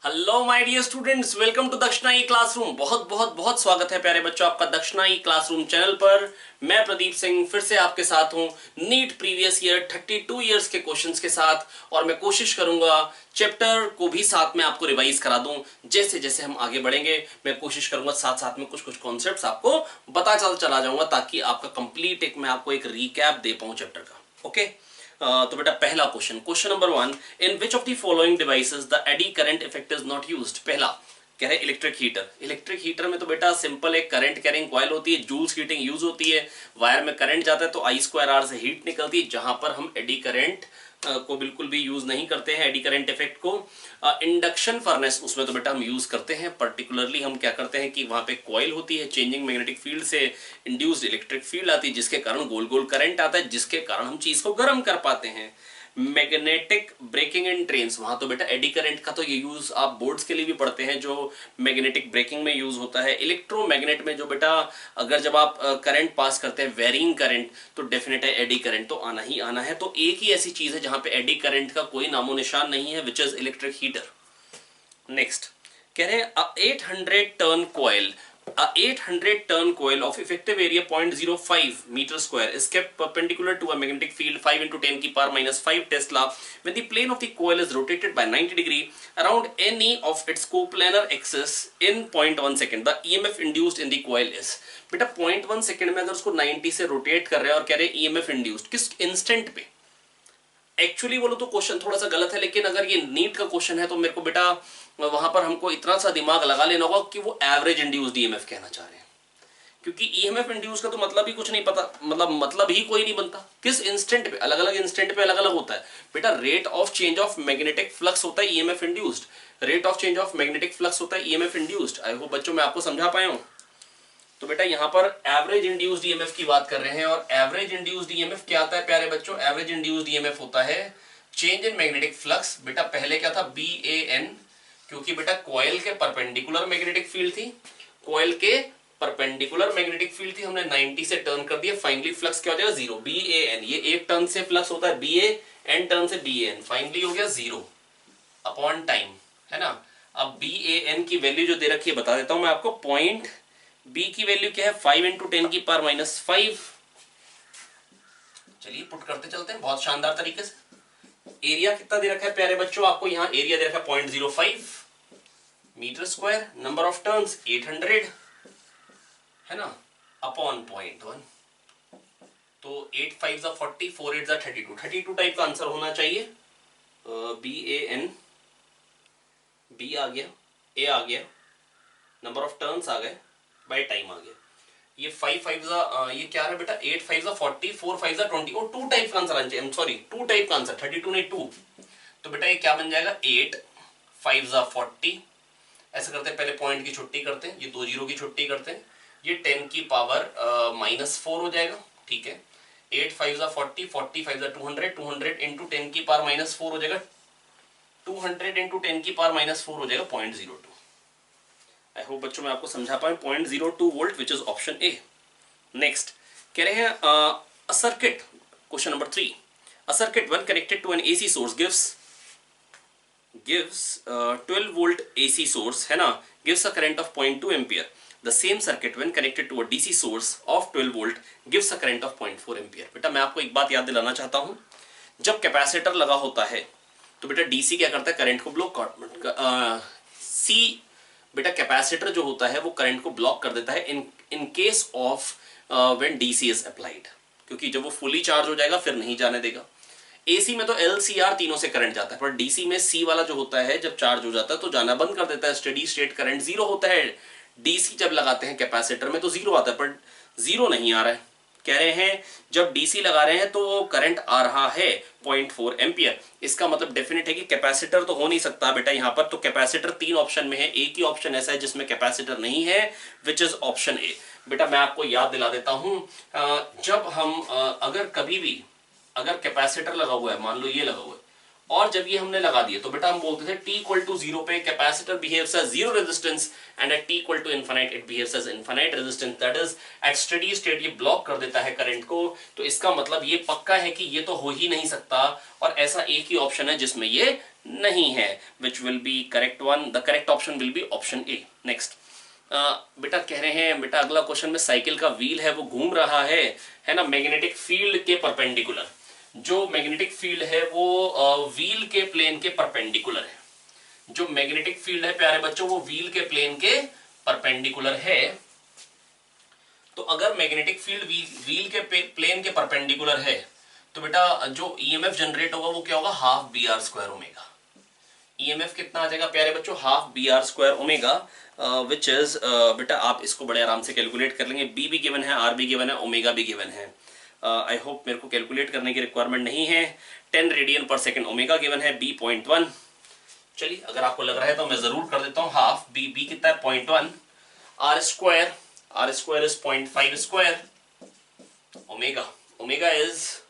Hello my dear students, welcome to Dakshina e classroom. बहुत बहुत बहुत स्वागत है प्यारे बच्चों आपका दक्षिणा ई क्लासरूम चैनल पर। मैं प्रदीप सिंह फिर से आपके साथ हूं नीट प्रीवियस ईयर 32 इयर्स के क्वेश्चंस के साथ, और मैं कोशिश करूंगा चैप्टर को भी साथ में आपको रिवाइज करा दूं। जैसे जैसे हम आगे बढ़ेंगे मैं कोशिश करूंगा साथ साथ में कुछ कुछ कॉन्सेप्ट्स आपको बता चला जाऊंगा, ताकि आपका कंप्लीट मैं आपको एक रिकैप दे पाऊं चैप्टर का। ओके, तो बेटा पहला question number 1, in which of the following devices the eddy current effect is not used. पहला कह रहे इलेक्ट्रिक हीटर। इलेक्ट्रिक हीटर में तो बेटा सिंपल एक करंट कैरिंग कॉइल होती है, जूल्स हीटिंग यूज होती है, वायर में करंट जाता है तो I²R से हीट निकलती है, जहां पर हम एडी करंट को बिल्कुल भी यूज नहीं करते हैं, एडी करंट इफेक्ट को। इंडक्शन फर्नेस, उसमें तो बेटा हम यूज करते हैं। पर्टिकुलरली हम क्या करते हैं कि वहां पे कॉइल होती है, चेंजिंग मैग्नेटिक फील्ड से इंड्यूस्ड इलेक्ट्रिक फील्ड आती है, जिसके कारण गोल गोल करंट आता है, जिसके कारण हम चीज को गर्म कर पाते हैं। मैग्नेटिक ब्रेकिंग इन ट्रेन्स, वहां तो बेटा एडी करंट का तो ये यूज आप बोर्ड्स के लिए भी पढ़ते हैं, जो मैग्नेटिक ब्रेकिंग में यूज होता है। इलेक्ट्रोमैग्नेट में जो बेटा अगर जब आप करंट पास करते हैं, वेरिंग करंट, तो डेफिनेट है एडी करंट तो आना ही आना है। तो एक ही ऐसी चीज है जहां पे एडी करंट का कोई नामो निशान नहीं है, which is electric heater. Next कह रहे हैं 800 turn coil, a 800 turn coil of effective area 0.05 meter square is kept perpendicular to a magnetic field 5 into 10 की power minus 5 Tesla when the plane of the coil is rotated by 90 degree around any of its coplanar axis in 0.1 second. The EMF induced in the coil is। बेटा 0.1 second में अगर उसको 90 से rotate कर रहे हैं और कह रहे हैं EMF induced किस इंस्टेंट पे। एक्चुअली बोलो तो क्वेश्चन थोड़ा सा गलत है, लेकिन अगर ये नीट का क्वेश्चन है तो मेरे को बेटा वहां पर हमको इतना सा दिमाग लगा लेना होगा कि वो एवरेज इंड्यूस्ड ईएमएफ कहना चाह रहे हैं, क्योंकि ईएमएफ इंड्यूस का तो मतलब ही कुछ नहीं पता, मतलब ही कोई नहीं बनता। किस इंस्टेंट पे, अलग अलग इंस्टेंट पे अलग अलग होता है बेटा। Rate of change of magnetic flux होता है EMF induced, rate of change of magnetic flux होता है ईएमएफ इंड्यूस्ड। आई होप बच्चों मैं आपको समझा पाया हूं। तो बेटा यहाँ पर एवरेज इंड्यूस्ड ईएमएफ की बात कर रहे हैं, और एवरेज इंड्यूस्ड ईएमएफ क्या आता है प्यारे बच्चों। एवरेज इंड्यूस्ड ईएमएफ होता है चेंज इन मैग्नेटिक फ्लक्स। बेटा पहले क्या था, BAN, क्योंकि बेटा कॉइल के परपेंडिकुलर मैग्नेटिक फील्ड थी, कॉइल के परपेंडिकुलर मैग्नेटिक फील्ड थी, हमने 90 से टर्न कर दिया, फाइनली फ्लक्स क्या हो जाएगा 0। BAN, ये एक टर्न से फ्लक्स होता है, BAN टर्न से BAN, फाइनली हो गया 0 अपॉन टाइम, है ना। अब BAN की वैल्यू जो दे रखी है बता देता हूं मैं आपको। पॉइंट B की वैल्यू क्या है, 5 into 10 की पावर माइनस 5। चलिए पुट करते चलते हैं बहुत शानदार तरीके से। एरिया कितना दे रखा है प्यारे बच्चों, आपको यहाँ एरिया दे रखा है 0.05 metre square, number of turns 800, है ना, अपॉन 0.1। तो 8 5 40, 4 8 32, 32 टाइप का आंसर होना चाहिए। BAN, B आ गया, A आ गया, नंबर ऑफ टर्न्स आ गए, बाय टाइम आ गया। ये 5 5 ये क्या है बेटा, 8 5 40, 4 5 20, और 2 टाइप का आंसर आना चाहिए, सॉरी 2 टाइप का आंसर, 32 नहीं 2। तो बेटा ये क्या बन जाएगा, 8 5 40। ऐसा करते हैं, पहले पॉइंट की छुट्टी करते हैं, ये 2 जीरो की छुट्टी करते हैं, ये 10 की पावर माइनस 4 हो जाएगा, ठीक है। 8 5 40, 40 5 200, 200 इंटू 10 की पावर माइनस 4 हो जाएगा, 200 इंटू 10 की पावर माइनस 4 हो जाएगा 0.02। आई होप बच्चों मैं आपको समझा पाऊं, 0.02 volt, which is option A. Next कह रहे हैं a circuit, question number 3, a circuit when connected to an AC source gives 12 volt AC source, है ना, gives a current of 0.2 ampere. The same circuit when connected to a DC source of 12 volt gives a current of 0.4 ampere. बेटा मैं आपको एक बात याद दिलाना चाहता हूं, जब कैपेसिटर लगा होता है तो बेटा डीसी क्या करता है, करंट को ब्लॉक सी बेटा कैपेसिटर जो होता है वो करंट को ब्लॉक कर देता है in case of when DC is applied, क्योंकि जब वो फुली चार्ज हो जाएगा फिर नहीं जाने देगा। एसी में तो LCR तीनों से करंट जाता है, पर डीसी में सी वाला जो होता है जब चार्ज हो जाता है तो जाना बंद कर देता है, स्टेडी स्टेट करंट 0 होता है। डीसी जब लगाते हैं कैपेसिटर में तो 0 आता है, पर 0 नहीं आ रहा है। कह रहे हैं जब डीसी लगा रहे हैं तो करंट आ रहा है 0.4 एम्पियर। इसका मतलब डेफिनेट है कि कैपेसिटर तो हो नहीं सकता बेटा यहाँ पर, तो कैपेसिटर 3 ऑप्शन में है, एक ही ऑप्शन ऐसा है जिसमें कैपेसिटर नहीं है, विच इज ऑप्शन ए। बेटा मैं आपको याद दिला देता हूं, जब हम अगर कभी भी अगर कैपेसिटर लगा हुआ है, मान लो ये लगा हुआ है, और जब ये हमने लगा दिए तो बेटा हम बोलते थे t इक्वल टू 0 पे capacitor behaves as 0 resistance and at t equal to infinite it behaves as infinite resistance, that is at steady state ये ब्लॉक कर देता है करंट को। तो इसका मतलब ये पक्का है कि ये तो हो ही नहीं सकता, और ऐसा एक ही ऑप्शन है जिसमें ये नहीं है, which will be correct one, the correct option will be option A. Next बेटा कह रहे हैं बेटा अगला क्वेश्चन में साइकिल का व्हील है वो घूम रहा है ना, मैग्नेटिक फील्ड के परपेंडिकुलर। जो मैग्नेटिक फील्ड है वो व्हील के प्लेन के परपेंडिकुलर है। जो मैग्नेटिक फील्ड है प्यारे बच्चों वो व्हील के प्लेन के परपेंडिकुलर है। तो अगर मैग्नेटिक फील्ड व्हील के प्लेन के परपेंडिकुलर है तो बेटा जो ईएमएफ जनरेट होगा वो क्या होगा, half B R square omega. EMF कितना आ जाएगा प्यारे बच्चों, half B R square omega, which is बेटा आप इसको बड़े आराम से कैलकुलेट कर लेंगे। बी भी गिवन है, आर भी गिवन है, ओमेगा भी गिवन है। आई होप मेरे को कैलकुलेट करने की रिक्वायरमेंट नहीं है। 10 radian per second omega given है, बी 0.1। चलिए अगर आपको लग रहा है तो मैं जरूर कर देता हूँ हाफ बी कितना है 0.1, R square is 0.5 square, omega is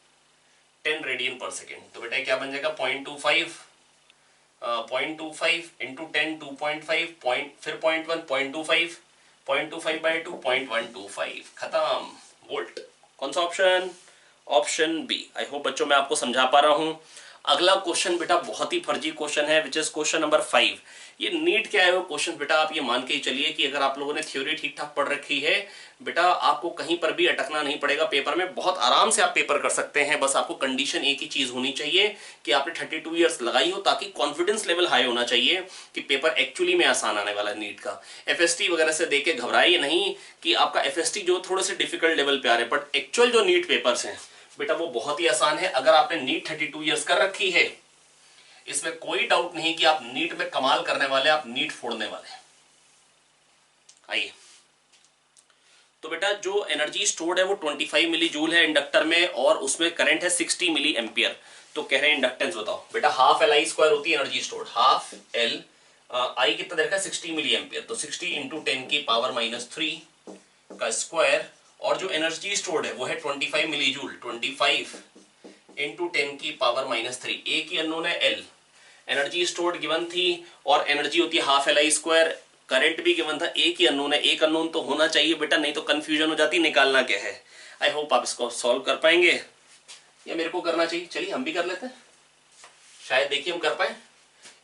10 radian per second. तो बेटा क्या बन जाएगा 0.25 इंटू 10 2.5 फिर 0.1 0.25 बाई 2 0.125 खत्म, वोल्ट। कौन सा option, option B. I hope बच्चों मैं आपको समझा पा रहा हूं। अगला क्वेश्चन बेटा बहुत ही फर्जी क्वेश्चन है, विच इज क्वेश्चन नंबर 5। ये नीट क्या है वो क्वेश्चन बेटा आप ये मान के ही चलिए कि अगर आप लोगों ने थ्योरी ठीक ठाक पढ़ रखी है बेटा आपको कहीं पर भी अटकना नहीं पड़ेगा पेपर में, बहुत आराम से आप पेपर कर सकते हैं। बस आपको कंडीशन एक ही चीज होनी चाहिए कि आपने 32 ईयर्स लगाई हो, ताकि कॉन्फिडेंस लेवल हाई होना चाहिए कि पेपर एक्चुअली में आसान आने वाला है नीट का। एफएसटी वगैरह से देख के घबराइए नहीं कि आपका एफएसटी जो थोड़े से डिफिकल्ट लेवल पे आ रहे हैं, बट एक्चुअल जो नीट पेपर्स हैं बेटा वो बहुत ही आसान है। अगर आपने नीट 32 ईयर्स कर रखी है इसमें कोई डाउट नहीं कि आप नीट में कमाल करने वाले, आप नीट फोड़ने वाले। आइए तो बेटा जो एनर्जी स्टोर्ड है वो 25 मिली जूल है इंडक्टर में, और उसमें करंट है 60 मिली एम्पियर। तो कह रहे हैं इंडक्टेंस बताओ बेटा, हाफ एल आई स्क्वायर होती है energy stored, half L I कितना देखा 60 मिली एम्पियर, तो 60 इंटू 10 की पावर -3 का स्क्वायर, और जो एनर्जी स्टोर्ड है वो है 25 मिली जूल, 25 इंटू 10 की पावर -3। एक ही अननोन है एल, एनर्जी स्टोर्ड गिवन थी, और एनर्जी होती है half L I square, current भी गिवन था, एक ही अननोन है। एक अननोन तो होना चाहिए बेटा, नहीं तो कंफ्यूजन हो जाती निकालना क्या है। आई होप आप इसको सॉल्व कर पाएंगे, या मेरे को करना चाहिए। चलिए हम भी कर लेते हैं, शायद देखिए हम कर पाए।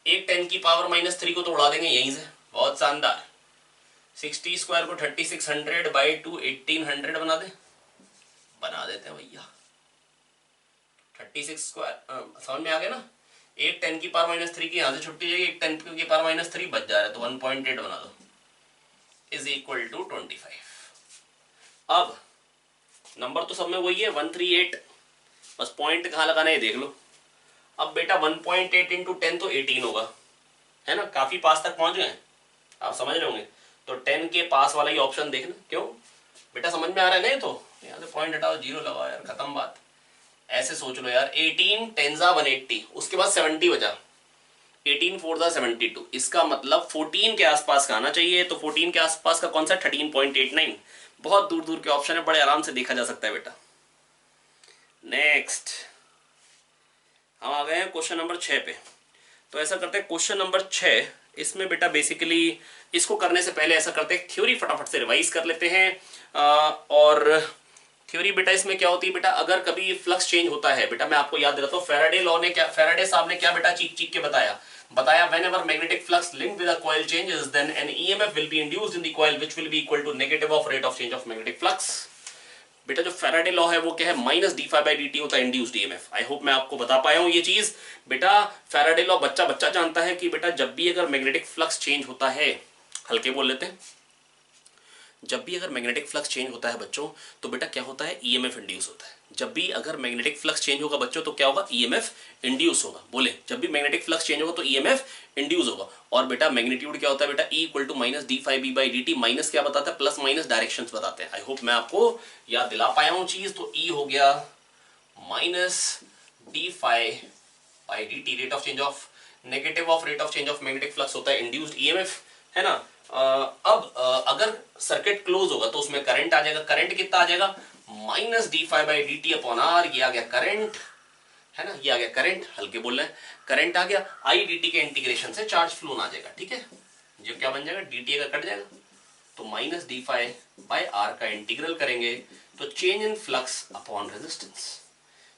एक 10 की पावर -3 को तो उड़ा देंगे यहीं से, बहुत शानदार। 60 स्क्वायर को 3600 बाई 2 1800 बना देते हैं भैया। 36 स्क्वायर समझ में आ गया ना। एक 10 की पावर -3 की यहां से छुट्टी जाएगी, एक 10 की पावर -3 बच जा रहा है, तो 1.8 बना दो, इज इक्वल टू 25। अब नंबर तो सब में वही है 138, बस पॉइंट कहाँ लगाना है देख लो। अब बेटा 1.8 इंटू 10 तो 18 होगा, है ना, काफी पास तक पहुंच गए, आप समझ रहे होंगे। तो 10 के पास वाला ही ऑप्शन देखना। क्यों बेटा समझ में आ रहा है नहीं तो यहाँ से पॉइंट हटाओ, जीरो लगाओ यार, खत्म बात। ऐसे सोच लो यार, 18 10 180, उसके बाद 70 बचा, 18 4 72, इसका मतलब 14 के आसपास का आना चाहिए। तो 14 के आसपास का कौन सा, 13.89। बहुत दूर दूर के ऑप्शन है, बड़े आराम से देखा जा सकता है बेटा। नेक्स्ट हम आ गए हैं क्वेश्चन नंबर 6 पे। तो ऐसा करते हैं क्वेश्चन नंबर 6, इसमें बेटा बेसिकली इसको करने से पहले ऐसा करते हैं थ्योरी फटाफट से रिवाइज कर लेते हैं। और थ्योरी बेटा इसमें क्या होती है बेटा, अगर कभी फ्लक्स चेंज होता है बेटा, मैं आपको याद दिलाता हूँ फैराडे लॉ ने क्या, फैराडे साहब ने क्या बेटा चीख चीख के बताया whenever magnetic flux linked with a coil changes then an EMF will be induced in the coil which will be equal to negative of rate of change of magnetic flux। बेटा जो फैराडे लॉ है वो क्या है, -d∅dt होता है induced EMF। I hope मैं आपको बता पाया हूँ ये चीज। बेटा फैराडे लॉ बच्चा जानता है कि बेटा जब भी अगर मैग्नेटिक फ्लक्स चेंज होता है, हल्के बोल लेते हैं, जब भी अगर मैग्नेटिक फ्लक्स चेंज होता है बच्चों तो बेटा क्या होता है, ईएमएफ इंड्यूस होता है। जब भी अगर मैग्नेटिक फ्लक्स चेंज होगा बच्चों तो क्या होगा, ईएमएफ इंड्यूस होगा। बोले जब भी मैग्नेटिक फ्लक्स चेंज होगा तो ईएमएफ इंड्यूस होगा। और बेटा मैग्नीट्यूड क्या होता है बेटा, E = -d∅b/dt, माइनस क्या बताता है, प्लस माइनस डायरेक्शंस बताते हैं। आई होप मैं आपको याद दिला पाया हूँ चीज। तो E हो गया -d∅/dt, rate of change of, negative of rate of change of magnetic flux होता है इंड्यूस्ड ईएमएफ, है ना। अब अगर सर्किट क्लोज होगा तो उसमें करंट आ जाएगा। करंट कितना आ जाएगा, -d∅/dt/R, ये आ गया करंट। है ना, ये आ गया करंट, हल्के बोल रहे हैं, करंट आ गया, आई डी टी के इंटीग्रेशन से चार्ज फ्लो आ जाएगा, ठीक है, जो क्या बन जाएगा, डी टी का कट जाएगा, तो minus D phi by R का इंटीग्रल करेंगे तो change in flux upon resistance,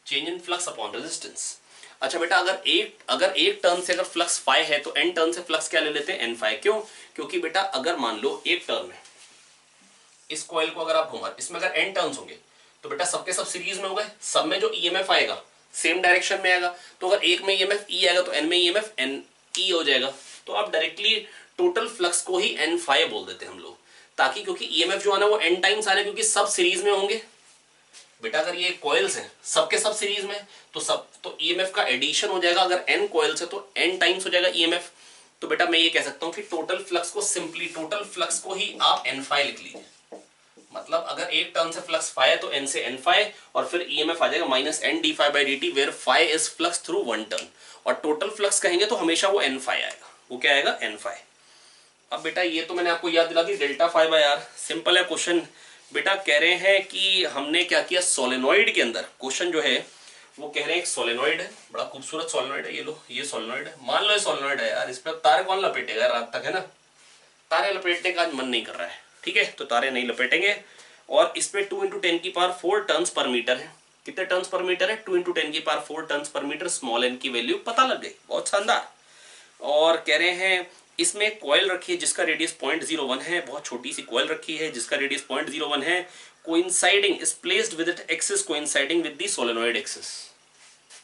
change in flux upon resistance. अच्छा बेटा, अगर एक टर्न से अगर फ्लक्स फाई है तो एन टर्न से फ्लक्स क्या ले लेते हैं, एन फाई। क्यों? क्योंकि बेटा अगर मान लो एक टर्न में इस कॉइल को अगर आप घुमा, इसमें अगर एन टर्न्स होंगे तो बेटा सबके सब सीरीज में हो गए, सब में जो ईएमएफ आएगा सेम डायरेक्शन में आएगा, तो अगर एक में ईएमएफ ई आएगा तो एन में ईएमएफ एन ई हो जाएगा, तो आप डायरेक्टली टोटल फ्लक्स को ही एन फाई बोल देते हैं हम लोग, ताकि क्योंकि ईएमएफ जो आना वो एन टाइम्स आना, क्योंकि सब सीरीज में होंगे बेटा। अगर ये कॉइल्स हैं सबके सब सीरीज में तो ईएमएफ का एडिशन हो जाएगा, अगर एन कॉइल्स है तो एन टाइम्स हो जाएगा ईएमएफ। तो बेटा मैं ये कह सकता हूं कि टोटल फ्लक्स को सिंपली टोटल फ्लक्स को ही आप एन फाई लिख लीजिए, मतलब अगर एक टर्न से फ्लक्स फाई है तो एन से एन फाई, और फिर ईएमएफ आ जाएगा minus N D phi by D T, where phi is flux through one turn, और टोटल फ्लक्स कहेंगे तो हमेशा वो एन फाई आएगा, वो क्या आएगा, एन फाई। अब बेटा ये तो मैंने आपको याद दिला दी, delta phi by r, simple है क्वेश्चन। बेटा कह रहे हैं कि हमने क्या किया, सोलेनॉइड के अंदर, क्वेश्चन जो है वो कह रहे हैं एक सोलेनॉइड है, बड़ा खूबसूरत सोलेनॉइड है, ये लो ये सोलेनॉइड है, मान लो ये सोलेनॉइड है यार, इस पर तारे कौन लपेटेगा रात तक, है ना, तारे लपेटने का आज मन नहीं कर रहा है, ठीक है, तो तारे नहीं लपेटेंगे। और इस पे 2 × 10⁴ टर्न्स पर मीटर है, कितने टर्न्स पर मीटर है, 2 × 10⁴ turns per metre, small N की वैल्यू पता लग गई, बहुत शानदार। और कह रहे हैं इसमें एक कॉइल रखी है जिसका रेडियस 0.01 है, बहुत छोटी सी कॉइल रखी है जिसका रेडियस 0.01 है, coinciding is placed with it axis coinciding with the solenoid axis.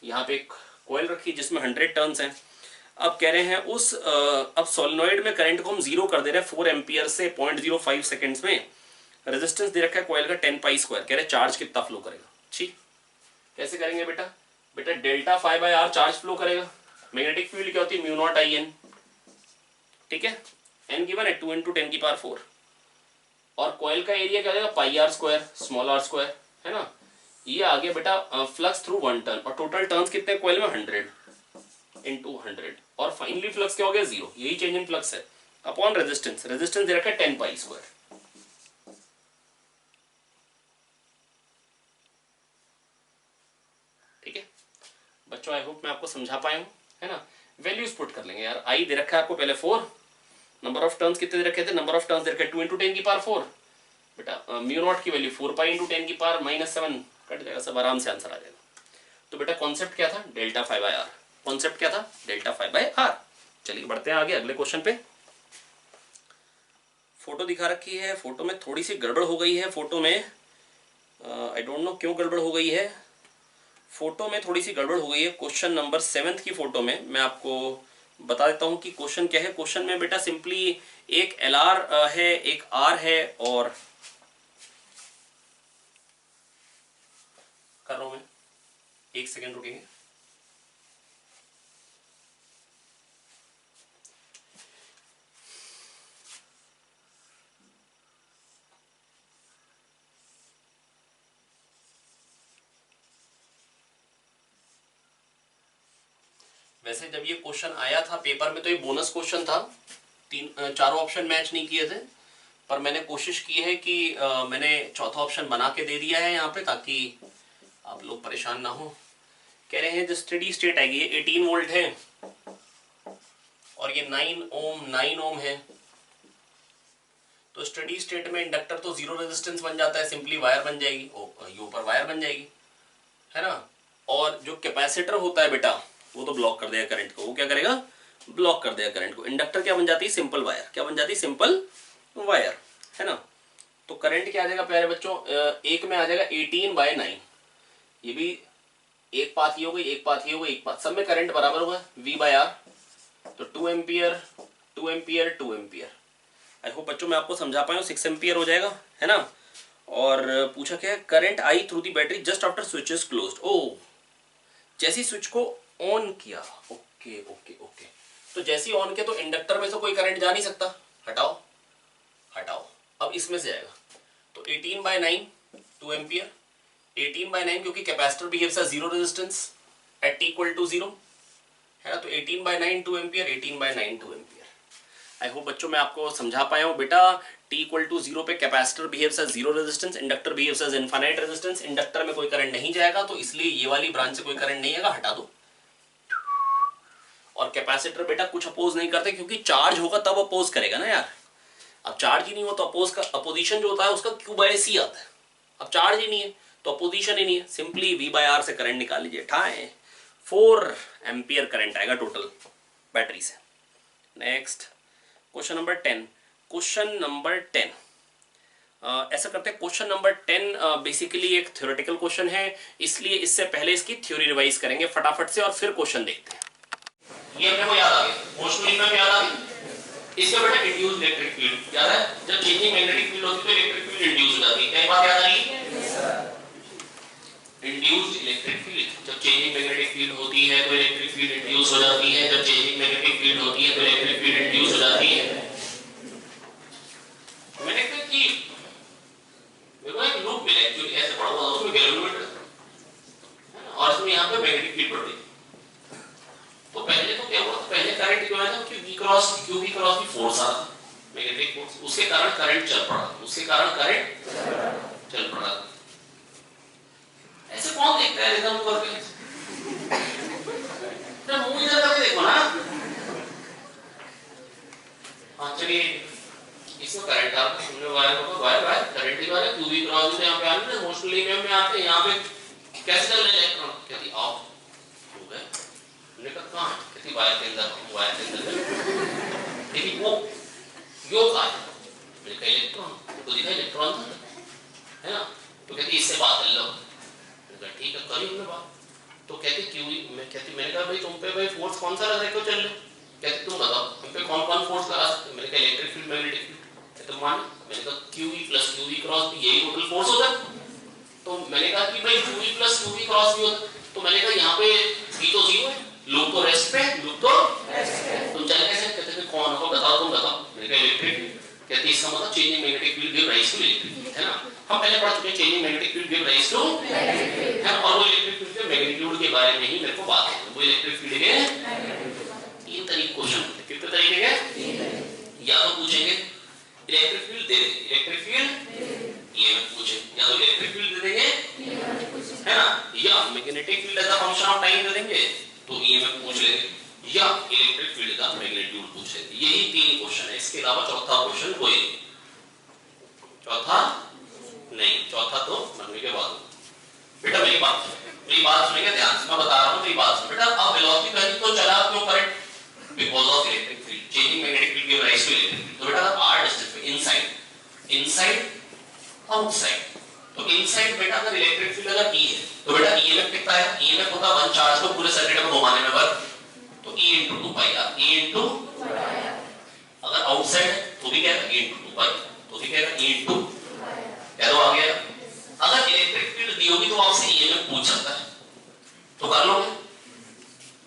यहाँ पे एक कॉइल रखी है जिसमें 100 टर्न्स हैं। अब कह रहे हैं अब सोलेनॉइड में करंट को हम जीरो कर दे रहे हैं 4 एम्पियर से 0.05 सेकेंड्स में, रेजिस्टेंस दे रखा है कॉइल का 10 पाई स्क्वायर, कह रहे हैं चार्ज कितना फ्लो करेगा। ठीक, कैसे करेंगे बेटा, बेटा delta phi by R charge flow करेगा, मैग्नेटिक फील्ड क्या होती है, म्यू नॉट आई एन, ठीक है, एन गिवन है 2 × 10⁴, और कॉइल का एरिया क्या हो जाएगा, pi are square, small r square, है ना। ये आ गया बेटा फ्लक्स थ्रू वन टर्न, और टोटल टर्न्स कितने कॉइल में, 100 × 100, और फाइनली फ्लक्स क्या हो गया, 0, यही चेंज इन फ्लक्स है, अपॉन रेजिस्टेंस, रेजिस्टेंस दे रखा है 10 पाई स्क्वायर। ठीक है बच्चों, आई होप मैं आपको समझा पाया हूं, है ना। वैल्यूज पुट कर लेंगे यार, आई दे रखा है आपको पहले 4, नंबर ऑफ टर्न्स कितने दे रखे थे, नंबर ऑफ टर्न्स दे रखे 2 × 10⁴, बेटा म्यू नॉट की वैल्यू 4 पाई × 10⁻⁻7, कट जाएगा सब, आराम से आंसर आ जाएगा। तो बेटा कॉन्सेप्ट क्या था, delta phi by R, concept क्या था, डेल्टा फाई बाई आर। चलिए बढ़ते हैं आगे अगले क्वेश्चन पे। फोटो दिखा रखी है, फोटो में थोड़ी सी गड़बड़ हो गई है, फोटो में आई डोंट नो क्यों गड़बड़ हो गई है, फोटो में थोड़ी सी गड़बड़ हो गई है। क्वेश्चन नंबर 7 की फोटो में मैं आपको बता देता हूं कि क्वेश्चन क्या है। क्वेश्चन में बेटा सिंपली एक एल आर है, एक आर है, और कर रहा हूं मैं, 1 सेकेंड रुकेंगे। वैसे जब ये क्वेश्चन आया था पेपर में तो ये बोनस क्वेश्चन था, चारों ऑप्शन मैच नहीं किए थे, पर मैंने कोशिश की है कि मैंने चौथा ऑप्शन बना के दे दिया है यहाँ पे, ताकि आप लोग परेशान ना हो। कह रहे हैं जो स्टेडी स्टेट आएगी, ये 18 वोल्ट है और ये 9 ओम है, तो स्टेडी स्टेट में इंडक्टर तो जीरो रेजिस्टेंस बन जाता है, सिंपली वायर बन जाएगी, ये ऊपर वायर बन जाएगी, है ना। और जो कैपेसिटर होता है बेटा वो तो ब्लॉक कर देगा करंट को, वो क्या करेगा, ब्लॉक कर देगा करंट को। इंडक्टर क्या बन जाती है, सिंपल वायर, क्या बन जाती है, सिंपल वायर, है ना। तो करंट क्या आ जाएगा प्यारे बच्चों, एक में आ जाएगा 18/9, ये भी एक पाथ ही हो गई, एक पाथ ही हो गई, एक पाथ, सब में करंट बराबर होगा V/R, तो 2 एम्पियर 2 एम्पियर 2 एम्पियर। आई होप बच्चों मैं आपको समझा पाया हूँ, 6 एम्पियर हो जाएगा, है ना। और पूछा क्या है, current I through the battery just after switch is closed. ओ, जैसी स्विच को ऑन किया, ओके ओके ओके, तो जैसी ऑन किया तो इंडक्टर में से कोई करंट जा नहीं सकता, हटाओ हटाओ, अब इसमें से आएगा, तो 18/9 2 एम्पियर, 18/9 क्योंकि capacitor behaves as zero resistance at t = 0, है ना, तो 18/9 2 एम्पियर, 18/9 2 एम्पियर। आई होप बच्चों मैं आपको समझा पाया हूँ। बेटा t इक्वल टू 0 पे capacitor behaves as 0 resistance, inductor behaves as infinite resistance. Inductor में कोई करंट नहीं जाएगा तो इसलिए ये वाली ब्रांच से कोई करंट नहीं आएगा, हटा दो। और कैपेसिटर बेटा कुछ अपोज नहीं करते क्योंकि चार्ज होगा तब अपोज करेगा ना यार। अब चार्ज ही नहीं हो तो अपोज का अपोजिशन जो होता है उसका Q बाय C आता है। अब चार्ज ही नहीं है तो अपोजिशन ही नहीं है, सिंपली V बाय R से करंट निकाल लीजिए, ठाए 4 एम्पियर करंट आएगा टोटल बैटरी से। Next question number 10। Question number 10 ऐसा करते हैं, क्वेश्चन नंबर 10 बेसिकली एक थ्योरेटिकल क्वेश्चन है, इसलिए इससे पहले इसकी थ्योरी रिवाइज करेंगे फटाफट से और फिर क्वेश्चन देखते हैं। ये अपने को याद आ गया, मोस्टली में याद आ गया। इसमें बेटा इंड्यूस इलेक्ट्रिक फील्ड याद है, जब चेंजिंग मैग्नेटिक फील्ड होती है तो इलेक्ट्रिक फील्ड इंड्यूस हो जाती है। क्या बात याद आ रही है? इंड्यूस्ड इलेक्ट्रिक फील्ड, जब चेंजिंग मैग्नेटिक फील्ड होती है तो इलेक्ट्रिक फील्ड इंड्यूस हो जाती है, जब चेंजिंग मैग्नेटिक फील्ड होती है तो इलेक्ट्रिक फील्ड इंड्यूस हो जाती है। मैंने कहा कि देखो एक लूप मिला एक्चुअली ऐसे पड़ा हुआ उसमें गैल्वेनोमीटर है ना, और इसमें यहां पे मैग्नेटिक फील्ड पड़ गई। तो पहले तो क्या हुआ, पहले करंट क्यों आया था कि V cross Q V cross भी फोर्स आ मैग्नेटिक फोर्स, उसके कारण करंट चल पड़ा, उसके कारण करंट चल पड़ा। ऐसे कौन देखता है एकदम करके? तो मुंह इधर करके देखो ना। हाँ चलिए, इसमें करंट आपको सुनने वायर होगा, वायर करंट ही वायर Q V क्रॉस से यहाँ पे आने ना, मोस्टली में आते हैं यहाँ पे कैसे चल रहे इलेक्ट्रॉन, कहती ऑफ हो गए, हमने कहा कहाँ है, कहती वायर के अंदर, वायर के अंदर लेकिन वो योग आ मैंने कहा इलेक्ट्रॉन तो दिखा इलेक्ट्रॉन था है ना, तो कहती इससे बात कर लो, ठीक है करी हमने बात। तो कहती क्यों, मैं कहती मैंने कहा भाई तुम पे भाई फोर्स कौन सा लगा रहे चल रहे, कहती तुम बताओ हम पे कौन कौन फोर्स लगा सकते, मैंने कहा इलेक्ट्रिक फील्ड मैग्नेटिक फील्ड, तो मान मैंने कहा QE प्लस QV क्रॉस भी यही टोटल फोर्स होता है। तो मैंने कहा कि भाई QE प्लस QV क्रॉस भी होता है, तो मैंने कहा यहाँ पे V तो 0 है, लूप तो रेस्ट पे, लूप तो रेस्ट पे, तुम चल कैसे, कहते थे कौन होगा बताओ तुम बताओ, मैंने कहा इलेक्ट्रिक, कहती इसका मतलब changing magnetic field give rise to electric है ना, हम पहले पढ़ चुके हैं changing magnetic field give rise to है, और वो इलेक्ट्रिक फील्ड के मैग्नीट्यूड के बारे में ही मेरे को बात है। वो इलेक्ट्रिक फील्ड के 3 तरीके क्वेश्चन होते हैं, कितने तरीके के, या तो पूछेंगे इलेक्ट्रिक फील्ड दे देंगे, इलेक्ट्रिक फील्ड ये में पूछे, या तो इलेक्ट्रिक फील्ड दे देंगे है ना, या magnetic field as a function of time दे देंगे तो ये में पूछ लेंगे, या इलेक्ट्रिक फील्ड का मैग्नीट्यूड पूछ लेंगे। यही 3 क्वेश्चन है, इसके अलावा चौथा क्वेश्चन कोई नहीं, चौथा नहीं, चौथा तो बनने के बाद। बेटा मेरी बात सुनिएगा ध्यान से, मैं बता रहा हूं मेरी बात सुनो बेटा। अब वेलोसिटी पहले तो चला क्यों current, because of electric field, changing magnetic field give rise to electric field. तो बेटा अगर r डिस्टेंस पे इनसाइड आउटसाइड, तो इनसाइड बेटा अगर इलेक्ट्रिक फील्ड अगर E है तो बेटा EMF कितना है, EMF होता है 1 चार्ज को पूरे सर्किट में घुमाने में वर्क, तो E * 2πr, E * अगर आउटसाइड है तो भी क्या है E * 2π, तो भी क्या है E * कह दो आ गया। अगर इलेक्ट्रिक फील्ड दी होगी तो आपसे EMF पूछ सकता है, तो कर लोगे,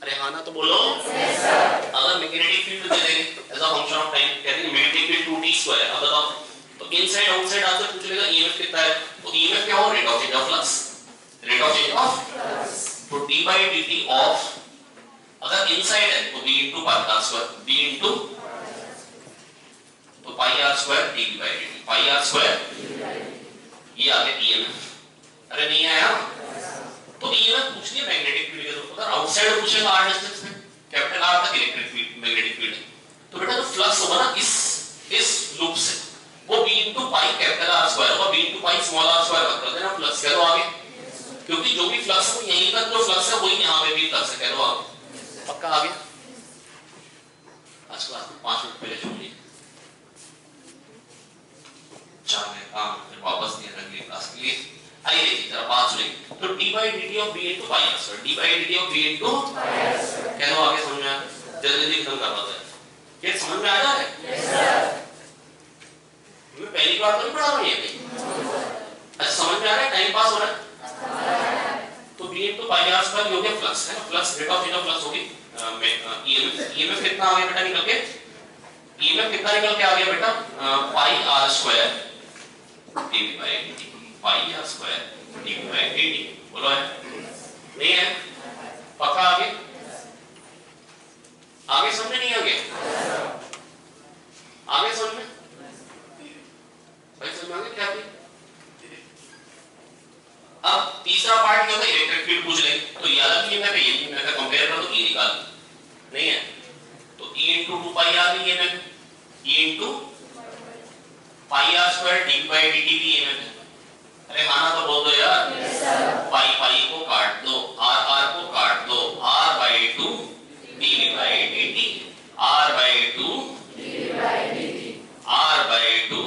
अरे हाँ ना तो बोलो yes, सर। अगर मैग्नेटिक फील्ड दे देंगे as a function of time, कहते हैं मैग्नेटिक फील्ड 2t2, अब बताओ तो इनसाइड आउटसाइड आपसे पूछ लेगा EMF कितना है, तो EMF क्या होगा, rate of change of flux, rate of change of flux, तो d/dt ऑफ, अगर इनसाइड है तो v * πr², v * तो πr² dv/dt, πr², ये आ गया EMF, अरे नहीं आया, तो EMF पूछ लिया मैग्नेटिक फील्ड के थ्रू, अगर आउटसाइड पूछेगा r डिस्टेंस में, कैपिटल R तक इलेक्ट्रिक फील्ड मैग्नेटिक फील्ड, तो बेटा जो फ्लक्स होगा ना इस लूप से वो v * π कैपिटल R² होगा, v * π स्मॉल r² रख देना, फ्लक्स कह दो आगे, क्योंकि जो भी फ्लक्स है यहीं तक जो फ्लक्स है वही यहां पे भी फ्लक्स है, कह दो आगे, पक्का आ गया। आज क्लास में 5 मिनट पहले छोड़ लीजिए, 4 मिनट काम फिर वापस नहीं अगली क्लास के लिए। आइए देखिए जरा बात सुनिए, तो d/dt of v * πr², d/dt of v * πr², कह दो आगे, समझ में आया, जल्दी खत्म करना है, क्या समझ में आ रहा है? यस सर, मैं पहली बार तो नहीं पढ़ा रहा हूं ये भी, अच्छा समझ में आ रहा है, टाइम पास हो रहा है, तो v * πr² हो गया फ्लक्स है ना, flux rate of change of flux होगी, EMF कितना आ गया बेटा निकल के, EMF कितना निकल के आ गया बेटा, πr² dv/dt, πr² dv/dt, बोलो है नहीं है, पक्का आगे समझ नहीं आ गया, ये into pi are square D by D T भी ईएमएफ है। अरे खाना तो बोल दो यार। पाई पाई को काट दो, आर आर को काट दो, R by two D by D T, R by two R by two,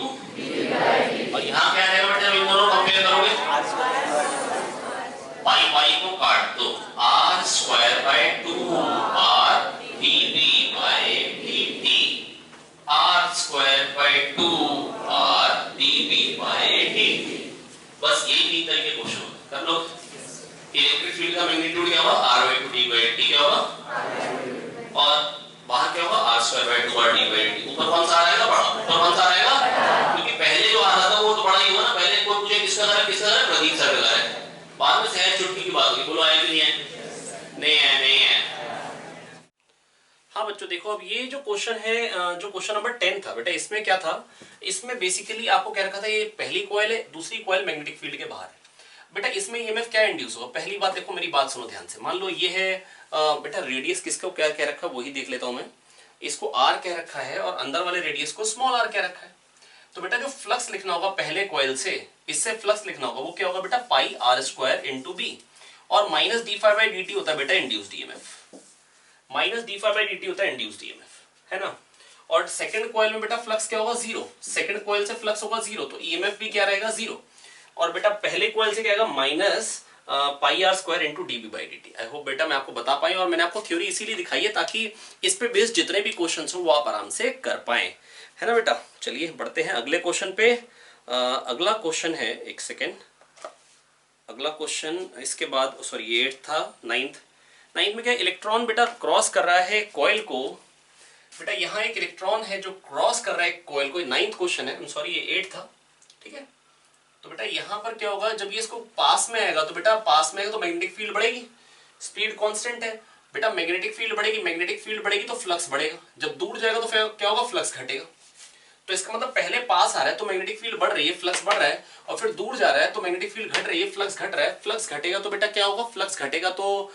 और यहाँ क्या रहेगा बेटा इन दोनों कंपेयर करोगे? पाई पाई को काट दो, R square by two R D B by D T, R square by two R D B by D T. बस यही 3 तरह के क्वेश्चन कर लो। इलेक्ट्रिक फील्ड का मैग्नीट्यूड क्या हुआ? R by two D by D T हुआ, और बाहर क्या होगा? R square by two R D by T. ऊपर कौन सा आएगा? बड़ा। ऊपर कौन सा आएगा? क्योंकि पहले जो आ रहा था वो तो बड़ा ही हुआ ना। पहले कोई पूछे किसका घर है, किसका घर है? प्रदीप सर का घर है। बाद में सहज चुटकी की बात होगी, बोलो आए कि नहीं है? नहीं है, नहीं है। हाँ बच्चों देखो, अब ये जो क्वेश्चन है, जो क्वेश्चन नंबर 10 था बेटा, इसमें क्या था? इसमें बेसिकली आपको क्या रखा था, ये पहली कॉइल है, दूसरी कॉइल मैग्नेटिक फील्ड के बाहर है बेटा। इसमें ईएमएफ क्या इंड्यूस होगा? पहली बात देखो, मेरी बात सुनो ध्यान से। मान लो ये है बेटा रेडियस, किसको क्या कह रखा है वही देख लेता हूं मैं। इसको आर कह रखा है और अंदर वाले रेडियस को स्मॉल आर कह रखा है। तो बेटा जो फ्लक्स लिखना होगा पहले कॉइल से, इससे फ्लक्स लिखना होगा, वो क्या होगा बेटा? Pi are square into B, और minus D phi by D T होता है बेटा induced EMF. Minus D phi by D T होता है इंड्यूस्ड ईएमएफ, है ना। और सेकंड कॉइल में बेटा फ्लक्स क्या होगा? 0। सेकंड कॉइल से फ्लक्स होगा 0, तो ईएमएफ भी क्या रहेगा? 0। और बेटा पहले कॉइल से क्या आएगा? Minus pi are square into D B by D T. I hope बेटा मैं आपको बता पाए, और मैंने आपको थ्योरी इसीलिए दिखाई है ताकि इस पे बेस्ड जितने भी क्वेश्चंस हो वो आप आराम से कर पाए, है ना बेटा। चलिए बढ़ते हैं अगले क्वेश्चन पे। अगला क्वेश्चन है, एक सेकेंड, अगला क्वेश्चन इसके बाद, सॉरी 8 था, 9th में क्या? इलेक्ट्रॉन बेटा क्रॉस कर रहा है कॉइल को। बेटा यहाँ एक इलेक्ट्रॉन है जो क्रॉस कर रहा है कॉइल को, 9th क्वेश्चन है, सॉरी ये 8 था, ठीक है। तो बेटा यहाँ पर क्या होगा? जब ये इसको पास में आएगा तो बेटा पास में आएगा तो मैग्नेटिक फील्ड बढ़ेगी, स्पीड कांस्टेंट है बेटा। मैग्नेटिक फील्ड बढ़ेगी, मैग्नेटिक फील्ड बढ़ेगी तो फ्लक्स बढ़ेगा। जब दूर जाएगा तो क्या होगा? फ्लक्स घटेगा। तो इसका मतलब पहले पास आ रहा है तो मैग्नेटिक फील्ड बढ़ रही है, फ्लक्स बढ़ रहा है, और फिर दूर जा रहा है तो मैग्नेटिक फील्ड घट रही है, फ्लक्स घट रहा है। फ्लक्स घटेगा तो बेटा क्या होगा? फ्लक्स घटेगा तो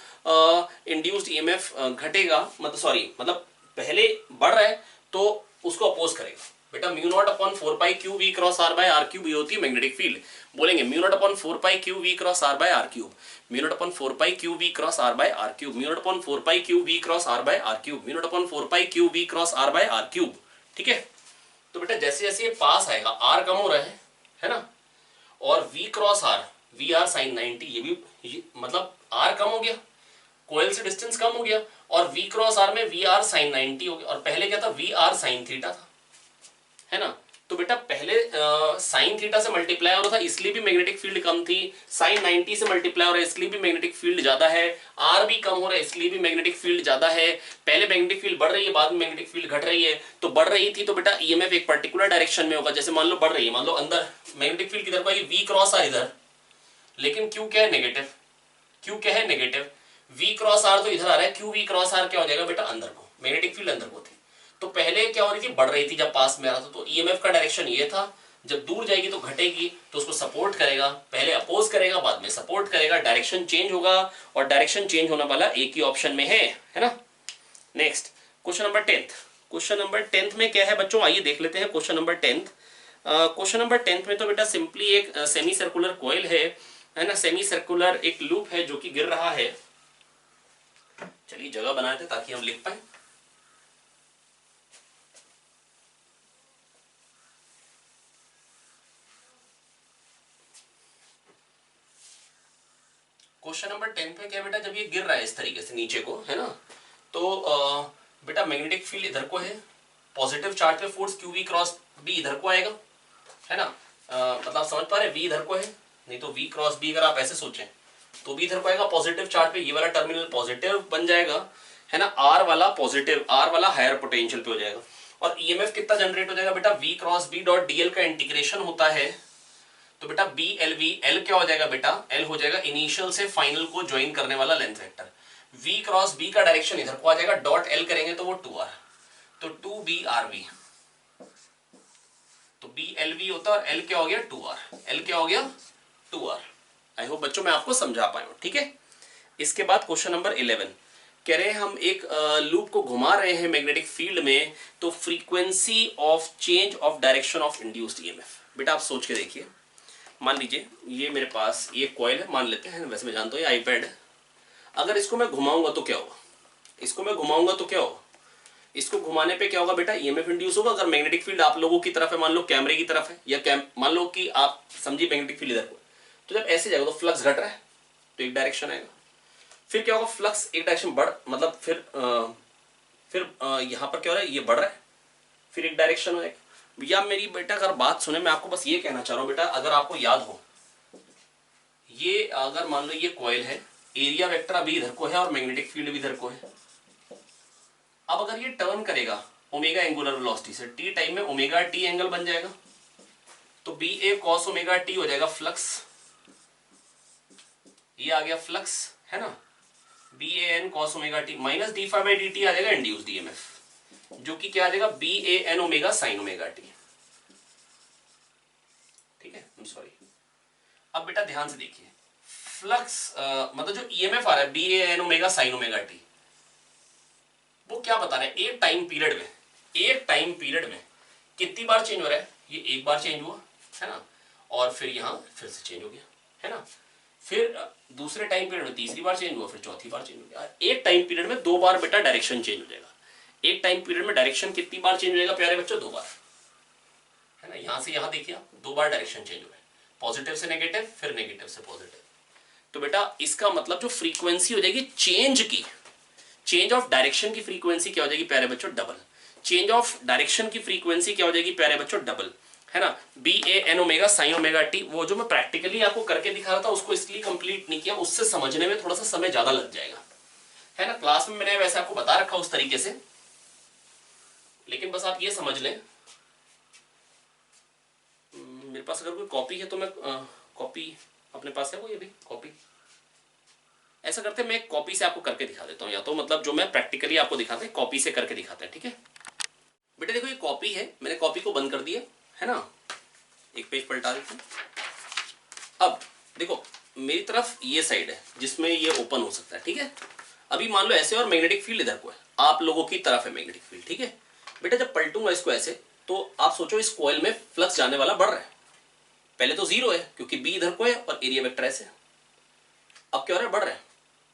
इंड्यूस्ड ईएमएफ घटेगा, मतलब पहले बढ़ रहा है तो उसको अपोज करेगा बेटा। Mu naught upon 4 pi Q V cross R by R cube, ये होती है मैग्नेटिक फील्ड। बोलेंगे mu naught upon 4 pi Q V cross R by R cube, mu naught upon 4 pi Q V cross R by R cube, mu naught upon 4 pi Q V cross R by R cube, mu naught upon 4 pi Q V cross R by R cube, ठीक है। तो बेटा जैसे जैसे ये पास आएगा, are कम हो रहा है ना, और V cross R, V R sine 90, ये भी मतलब आर कम हो गया, कोयल से डिस्टेंस कम हो गया, और वी क्रॉस आर में वी आर साइन 90 हो गया, और पहले क्या था? वी आर साइन थीटा था, है ना। तो बेटा पहले साइन थीटा से मल्टीप्लाई हो रहा था इसलिए भी मैग्नेटिक फील्ड कम थी, साइन 90 से मल्टीप्लाई हो रहा है इसलिए भी मैग्नेटिक फील्ड ज्यादा है, आर भी कम हो रहा है इसलिए भी मैग्नेटिक फील्ड ज्यादा है। पहले मैग्नेटिक फील्ड बढ़ रही है, बाद में मैग्नेटिक फील्ड घट रही है। तो बढ़ रही थी तो बेटा ईएमएफ एक पर्टिकुलर डायरेक्शन में होगा। जैसे मान लो बढ़ रही है, मान लो अंदर मैग्नेटिक फील्ड किधर को आएगी? वी क्रॉस आर इधर, लेकिन क्यू क्या है? नेगेटिव। क्यू क्या है? नेगेटिव। वी क्रॉस आर तो इधर आ रहा है, क्यू वी क्रॉस आर क्या हो जाएगा बेटा? अंदर को, मैग्नेटिक फील्ड अंदर को थी। तो पहले क्या हो रही थी? बढ़ रही थी जब पास में आ रहा था, तो ईएमएफ का डायरेक्शन ये था। जब दूर जाएगी तो घटेगी, तो उसको सपोर्ट करेगा, पहले अपोज करेगा बाद में सपोर्ट करेगा, डायरेक्शन चेंज होगा, और डायरेक्शन चेंज होने वाला एक ही ऑप्शन में है ना। Next question number 10th। Question number 10th में क्या है बच्चों? आइए देख लेते हैं question number 10th। Question number 10th में तो बेटा सिंपली एक सेमी सर्कुलर कॉइल है ना, सेमी सर्कुलर एक लूप है जो कि गिर रहा है। चलिए जगह बनाए थे ताकि हम लिख पाए। क्वेश्चन नंबर 10 पे क्या बेटा? जब ये गिर रहा है इस तरीके से नीचे को, है ना, तो बेटा मैग्नेटिक फील्ड इधर को है, पॉजिटिव चार्ज पे force Q V cross B इधर को आएगा, है ना। मतलब समझ पा रहे? वी इधर को है, नहीं तो वी क्रॉस बी अगर आप ऐसे सोचें तो भी इधर को आएगा पॉजिटिव चार्ज पे, ये वाला टर्मिनल पॉजिटिव बन जाएगा, है ना। आर वाला पॉजिटिव, आर वाला हायर पोटेंशियल पे हो जाएगा, और ईएमएफ कितना जनरेट हो जाएगा बेटा? V cross B dot DL का इंटीग्रेशन होता है, तो बेटा बी एल वी, एल क्या हो जाएगा बेटा? एल हो जाएगा इनिशियल से फाइनल को ज्वाइन करने वाला length vector. V cross B का डायरेक्शन इधर को आ जाएगा, डॉट एल करेंगे तो वो 2r, तो 2bRV, तो बी एल वी होता है, और एल क्या हो गया? 2r, एल क्या हो गया? 2r। आई होप बच्चों मैं आपको समझा पाया हूं, ठीक है। इसके बाद क्वेश्चन नंबर 11। कह रहे हैं हम एक लूप को घुमा रहे हैं मैग्नेटिक फील्ड में, तो frequency of change of direction of induced EMF. बेटा आप सोच के देखिए, मान लीजिए ये मेरे पास ये कॉइल है, मान लेते हैं, वैसे मैं जानता हूँ ये आईपैड है। अगर इसको मैं घुमाऊंगा तो क्या होगा, इसको मैं घुमाऊंगा तो क्या होगा, इसको घुमाने पे क्या होगा बेटा, ईएमएफ इंड्यूस होगा। अगर मैग्नेटिक फील्ड आप लोगों की तरफ है, मान लो कैमरे की तरफ है, या मान लो कि आप समझिए मैग्नेटिक फील्ड इधर को, तो जब ऐसे जाएगा तो फ्लक्स घट रहा है तो एक डायरेक्शन आएगा। फिर क्या होगा, फ्लक्स एक डायरेक्शन बढ़, मतलब फिर यहां पर क्या हो रहा है, ये बढ़ रहा है, फिर एक डायरेक्शन हो जाएगा। या मेरी बेटा अगर बात सुने, मैं आपको बस ये कहना चाह रहा हूं बेटा, अगर आपको याद हो, ये अगर मान लो ये कॉइल है, एरिया वेक्टर अभी इधर को है और मैग्नेटिक फील्ड भी इधर को है। अब अगर ये टर्न करेगा ओमेगा एंगुलर वेलोसिटी से, टी टाइम में ओमेगा टी एंगल बन जाएगा, तो B A cos omega t हो जाएगा फ्लक्स, ये आ गया फ्लक्स है ना, B A N cos omega t minus D phi by D t आ जाएगा इंड्यूस्ड ईएमएफ, जो कि क्या आ जाएगा, B A N omega sine omega t. ठीक है, सॉरी। अब बेटा ध्यान से देखिए, फ्लक्स मतलब जो ईएमएफ आ रहा है B A N omega sine omega t, वो क्या बता रहे हैं, एक टाइम पीरियड में कितनी बार चेंज हो रहा है, ये एक बार चेंज हुआ है ना, और फिर यहां फिर से चेंज हो गया है ना, फिर दूसरे टाइम पीरियड में तीसरी बार चेंज हुआ, फिर चौथी बार चेंज हो गया। एक टाइम पीरियड में दो बार बेटा डायरेक्शन चेंज हो जाएगा। एक टाइम पीरियड में डायरेक्शन कितनी बार चेंज हो जाएगा प्यारे बच्चों, दो बार है ना। यहां से यहां देखिए आप, दो बार डायरेक्शन चेंज हो रहा है, पॉजिटिव से नेगेटिव, फिर नेगेटिव से पॉजिटिव। तो बेटा इसका मतलब जो फ्रीक्वेंसी हो जाएगी चेंज की, चेंज ऑफ डायरेक्शन की फ्रीक्वेंसी क्या हो जाएगी प्यारे बच्चों, डबल। चेंज ऑफ डायरेक्शन की फ्रीक्वेंसी क्या हो जाएगी प्यारे बच्चों, डबल है ना, B A N omega sine omega t. वो जो मैं प्रैक्टिकली आपको करके दिखा रहा था उसको इसलिए कंप्लीट नहीं किया, उससे समझने में थोड़ा सा समय ज्यादा लग जाएगा है ना। क्लास में मैंने वैसे आपको बता रखा उस तरीके से, लेकिन बस आप ये समझ लें, मेरे पास अगर कोई कॉपी है तो मैं कॉपी अपने पास है कोई अभी कॉपी, ऐसा करते हैं मैं कॉपी से आपको करके दिखा देता हूँ, या तो मतलब जो मैं प्रैक्टिकली आपको दिखाते हैं कॉपी से करके दिखाते हैं। ठीक है बेटा, देखो ये कॉपी है, मैंने कॉपी को बंद कर दिया है ना, एक पेज पलटा देते हैं। अब देखो मेरी तरफ ये साइड है जिसमें ये ओपन हो सकता है। ठीक है, अभी मान लो ऐसे और मैग्नेटिक फील्ड इधर को है, आप लोगों की तरफ है मैग्नेटिक फील्ड। ठीक है बेटा, जब पलटूंगा इसको ऐसे, तो आप सोचो इस कॉइल में फ्लक्स जाने वाला बढ़ रहा है। पहले तो जीरो है क्योंकि बी इधर को है और एरिया वेक्टर ऐसे। अब क्या हो रहा है, बढ़ रहा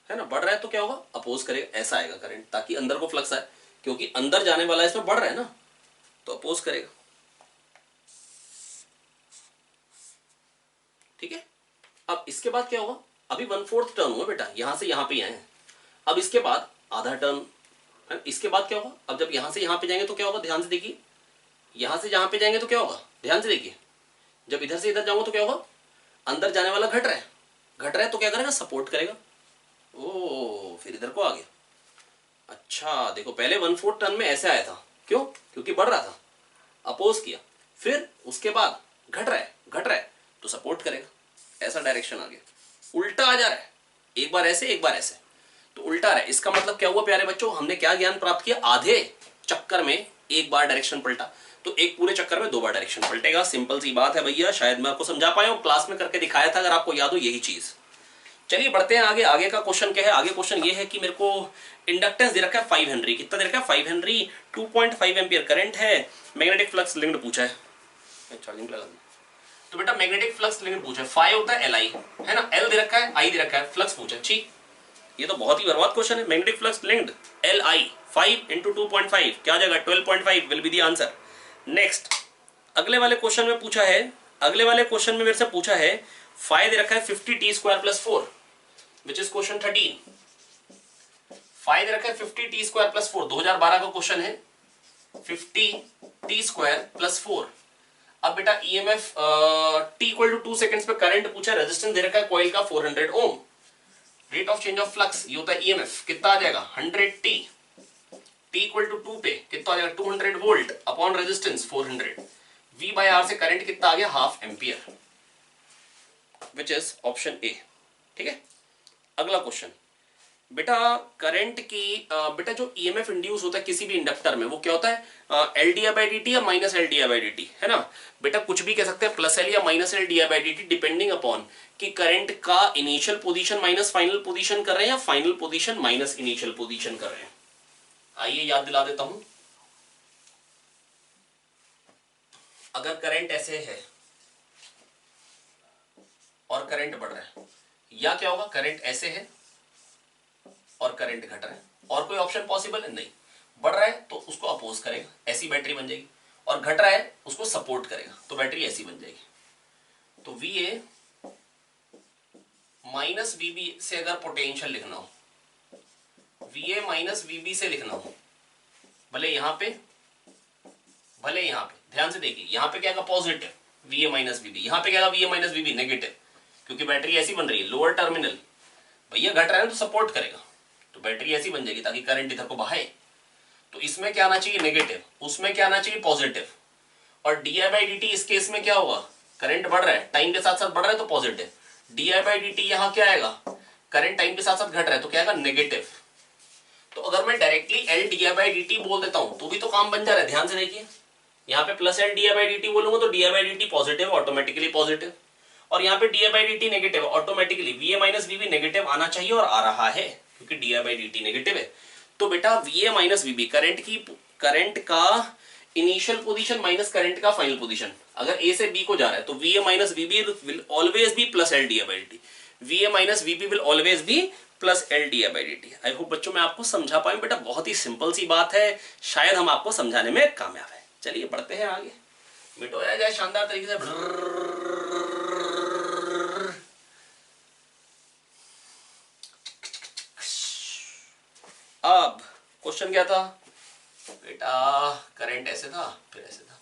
है ना, बढ़ रहा है तो क्या होगा, अपोज करेगा, ऐसा आएगा करंट, ताकि अंदर को फ्लक्स आए, क्योंकि अंदर जाने वाला इसमें बढ़ रहा है ना, तो अपोज करेगा। ठीक है, अब इसके बाद क्या होगा, अभी 1/4 टर्न हुआ बेटा, यहां से यहां पे आए हैं, अब इसके बाद आधा टर्न है, इसके बाद क्या होगा, अब जब यहां से यहां पे जाएंगे तो क्या होगा, ध्यान से देखिए, यहां से यहां पे जाएंगे तो क्या होगा, ध्यान से देखिए, जब इधर से इधर जाऊंगा तो क्या होगा, अंदर जाने वाला घट रहा है तो क्या करेगा, सपोर्ट करेगा। ओ फिर इधर को आ गया। अच्छा देखो, पहले 1/4 टर्न में ऐसे आया था, क्यों, क्योंकि बढ़ रहा था, अपोज किया, फिर उसके बाद घट रहा है तो सपोर्ट करेगा, ऐसा डायरेक्शन आ गया। उल्टा आ जा रहा है, एक बार ऐसे एक बार ऐसे, तो उल्टा रहा है। इसका मतलब क्या हुआ प्यारे बच्चों, हमने क्या ज्ञान प्राप्त किया, आधे चक्कर में एक बार डायरेक्शन पलटा, तो एक पूरे चक्कर में दो बार डायरेक्शन पलटेगा। सिंपल सी बात है भैया, शायद मैं आपको समझा पाया हूं, क्लास में करके दिखाया था, अगर आपको याद हो यही चीज। चलिए बढ़ते हैं आगे। आगे का क्वेश्चन क्या है, आगे क्वेश्चन ये है कि मेरे को इंडक्टेंस दे रखा है 5 हेनरी, कितना दे रखा है 5 हेनरी, 2.5 एम्पियर करंट है, मैग्नेटिक फ्लक्स लिंक्ड पूछा है, चार्जिंग लगा दूं। तो बेटा मैग्नेटिक फ्लक्स लिंक्ड पूछा है, फाई होता है एल आई है ना, एल दे रखा है, आई दे रखा है, फ्लक्स पूछा। ठीक, ये तो बहुत ही बर्बाद क्वेश्चन है। Magnetic flux linked L I 5 × 2.5 क्या हो जाएगा, 12.5 will be the answer. Next अगले वाले क्वेश्चन में पूछा है, अगले वाले क्वेश्चन में मेरे से पूछा है, फाई दे रखा है 50t² + 4 which is question 13। Phi दे रखा है 50t² + 4, 2012 का क्वेश्चन है, 50t² + 4। अब बेटा ईएमएफ t = 2 सेकंड्स पे करंट पूछा है, रेजिस्टेंस दे रखा है कॉइल का 400 ohm, rate of change of flux ये होता है ईएमएफ, कितना आ जाएगा 100t, t = 2 पे कितना आ जाएगा 200 वोल्ट अपॉन रेजिस्टेंस 400, V/R से करंट कितना आ गया 1/2 एम्पियर, विच इज ऑप्शन ए। ठीक है, अगला क्वेश्चन, बेटा करंट की बेटा जो ईएमएफ इंड्यूस होता है किसी भी इंडक्टर में वो क्या होता है, L d by D t या minus L d by D t, है ना। बेटा कुछ भी कह सकते हैं, प्लस एल या minus L d by D t, depending upon कि करंट का initial position minus final position कर रहे हैं या final position minus initial position कर रहे हैं। आइए याद दिला देता हूं। अगर करंट ऐसे है और करंट बढ़ रहा है, या क्या होगा, करंट ऐसे है और करंट घट रहा है, और कोई ऑप्शन पॉसिबल है नहीं। बढ़ रहा है तो उसको अपोज करेगा, ऐसी बैटरी बन जाएगी, और घट रहा है उसको सपोर्ट करेगा तो बैटरी ऐसी बन जाएगी। तो VA माइनस VB से अगर पोटेंशियल लिखना हो, VA माइनस VB से लिखना हो, भले यहां पे भले यहां पे, ध्यान से देखिए, यहां पे क्या होगा, पॉजिटिव VA माइनस VB, यहां पे क्या होगा, VA माइनस VB नेगेटिव, क्योंकि बैटरी ऐसी बन रही है, लोअर टर्मिनल भैया घट रहा है तो सपोर्ट करेगा, तो बैटरी ऐसी बन जाएगी ताकि करंट इधर को बहाए। तो इसमें क्या आना चाहिए, नेगेटिव, उसमें क्या आना चाहिए, पॉजिटिव। और DI बाई dt इस केस में क्या होगा, करंट बढ़ रहा है, टाइम के साथ साथ बढ़ रहा है तो पॉजिटिव। DI बाई dt यहां क्या आएगा, करंट टाइम के साथ साथ घट रहा है तो क्या आएगा, नेगेटिव। तो अगर मैं directly L DI by dt बोल देता हूं तो भी तो काम बन जा रहा है। ध्यान से देखिए, यहाँ पे plus L DI by dt बोलूंगा तो DI by dt positive, automatically positive, और यहाँ पे DI by dt negative, automatically VA minus VB negative आना चाहिए, और आ रहा है क्योंकि DI बाई dt नेगेटिव है। तो बेटा VA माइनस VB, करंट का इनिशियल पोजीशन माइनस करंट का फाइनल पोजीशन, अगर A से B को जा रहा है तो VA minus VB will always be plus L DI by dt, VA minus VB will always be plus L DI by dt। I hope बच्चों मैं आपको समझा पाऊं। बेटा बहुत ही सिंपल सी बात है, शायद हम आपको समझाने में कामयाब है। चलिए बढ़ते हैं आगे, मिटोया जाए शानदार तरीके से। अब क्वेश्चन क्या था बेटा, करंट ऐसे था फिर ऐसे था,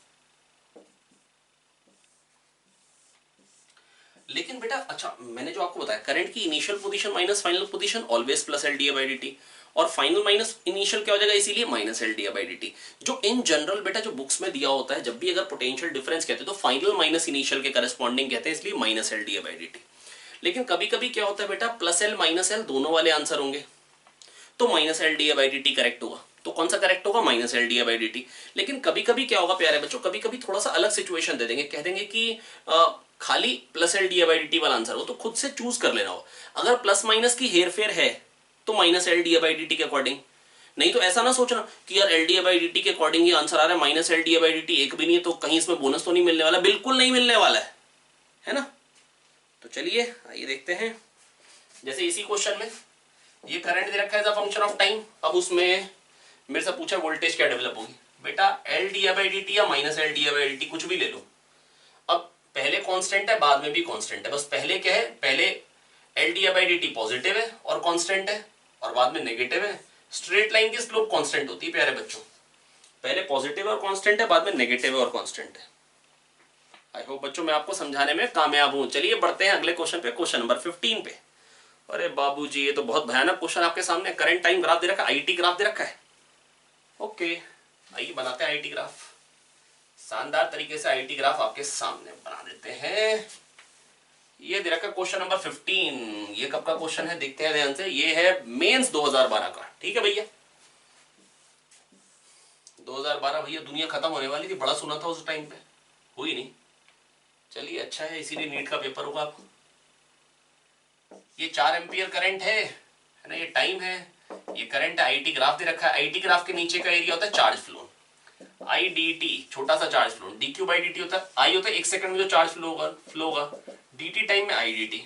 लेकिन बेटा अच्छा मैंने जो आपको बताया, करंट की initial position minus final position always plus L d by D T, और फाइनल माइनस इनिशियल क्या हो जाएगा, इसीलिए minus L d by D T. जो इन जनरल बेटा जो बुक्स में दिया होता है, जब भी अगर पोटेंशियल डिफरेंस कहते हैं तो फाइनल माइनस इनिशियल के करस्पॉन्डिंग कहते हैं, इसलिए minus L d by D T. लेकिन कभी कभी क्या होता है बेटा, प्लस एल माइनस एल दोनों वाले आंसर होंगे तो minus L d by D T correct होगा। तो कौन सा करेक्ट होगा, minus L d by D T. लेकिन कभी कभी क्या होगा प्यारे बच्चों, कभी कभी थोड़ा सा अलग सिचुएशन दे देंगे, कह देंगे कि खाली plus L d by D T वाला आंसर हो, तो खुद से चूज कर लेना हो। अगर प्लस माइनस की हेर फेर है तो minus L d by D T के अकॉर्डिंग, नहीं तो ऐसा ना सोचना कि यार L d by D T के अकॉर्डिंग ये आंसर आ रहा है, minus L d by D T एक भी नहीं है तो कहीं इसमें बोनस तो नहीं मिलने वाला, बिल्कुल नहीं मिलने वाला है ना। तो चलिए आइए देखते हैं, जैसे इसी क्वेश्चन में ये करंट दे रखा है as a function of time. अब उसमें मेरे से पूछा वोल्टेज क्या डेवलप होगी, बेटा L d by D t या minus L d by D t कुछ भी ले लो। अब पहले कांस्टेंट है बाद में भी कांस्टेंट है, बस पहले क्या है, पहले L d by D T positive है और कांस्टेंट है, और बाद में नेगेटिव है। स्ट्रेट लाइन की स्लोप कांस्टेंट होती है प्यारे बच्चों, पहले पॉजिटिव और कांस्टेंट है, बाद में नेगेटिव और कांस्टेंट है। आई होप बच्चों मैं आपको समझाने में कामयाब हूं। चलिए बढ़ते हैं अगले क्वेश्चन पे, क्वेश्चन नंबर 15 पे। अरे बाबूजी ये तो बहुत भयानक क्वेश्चन आपके सामने, करंट टाइम ग्राफ दे रखा है, आईटी ग्राफ दे रखा है। ओके आइए बनाते हैं आईटी ग्राफ, शानदार तरीके से आईटी ग्राफ आपके सामने बना देते हैं। ये दे रखा है क्वेश्चन नंबर 15, ये कब का क्वेश्चन है देखते हैं ध्यान से, ये है मेंस 2012 का। ठीक है भैया 2012 भैया, दुनिया खत्म होने वाली थी, बड़ा सुना था उस टाइम पे, हुई नहीं। चलिए अच्छा है, इसीलिए नीट का पेपर होगा आपको। ये 4 एम्पियर करंट है ना, ये टाइम है, ये करंट है, आईटी ग्राफ दे रखा है। आईटी ग्राफ के नीचे का एरिया होता है charge flow, I D T छोटा सा charge flow, D q by D T होता है, आई होता है 1 सेकंड में जो चार्ज फ्लो होगा, डी टी टाइम में आई डी टी।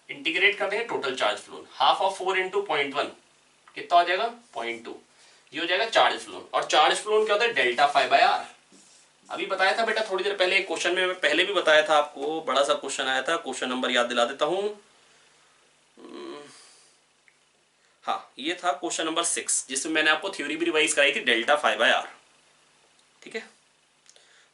इंटीग्रेट कर देंगे total charge flow, half of 4 into 0.1 कितना हो जाएगा 0.2, ये हो जाएगा चार्ज फ्लो। और चार्ज फ्लो क्या होता है, डेल्टा फाई बाई आर। अभी बताया था बेटा थोड़ी देर पहले, क्वेश्चन में पहले भी बताया था आपको, बड़ा सा क्वेश्चन आया था, क्वेश्चन नंबर याद दिला देता हूं। हाँ ये था क्वेश्चन नंबर 6, जिसमें मैंने आपको थ्योरी भी रिवाइज कराई थी, डेल्टा फाई बाई आर। ठीक है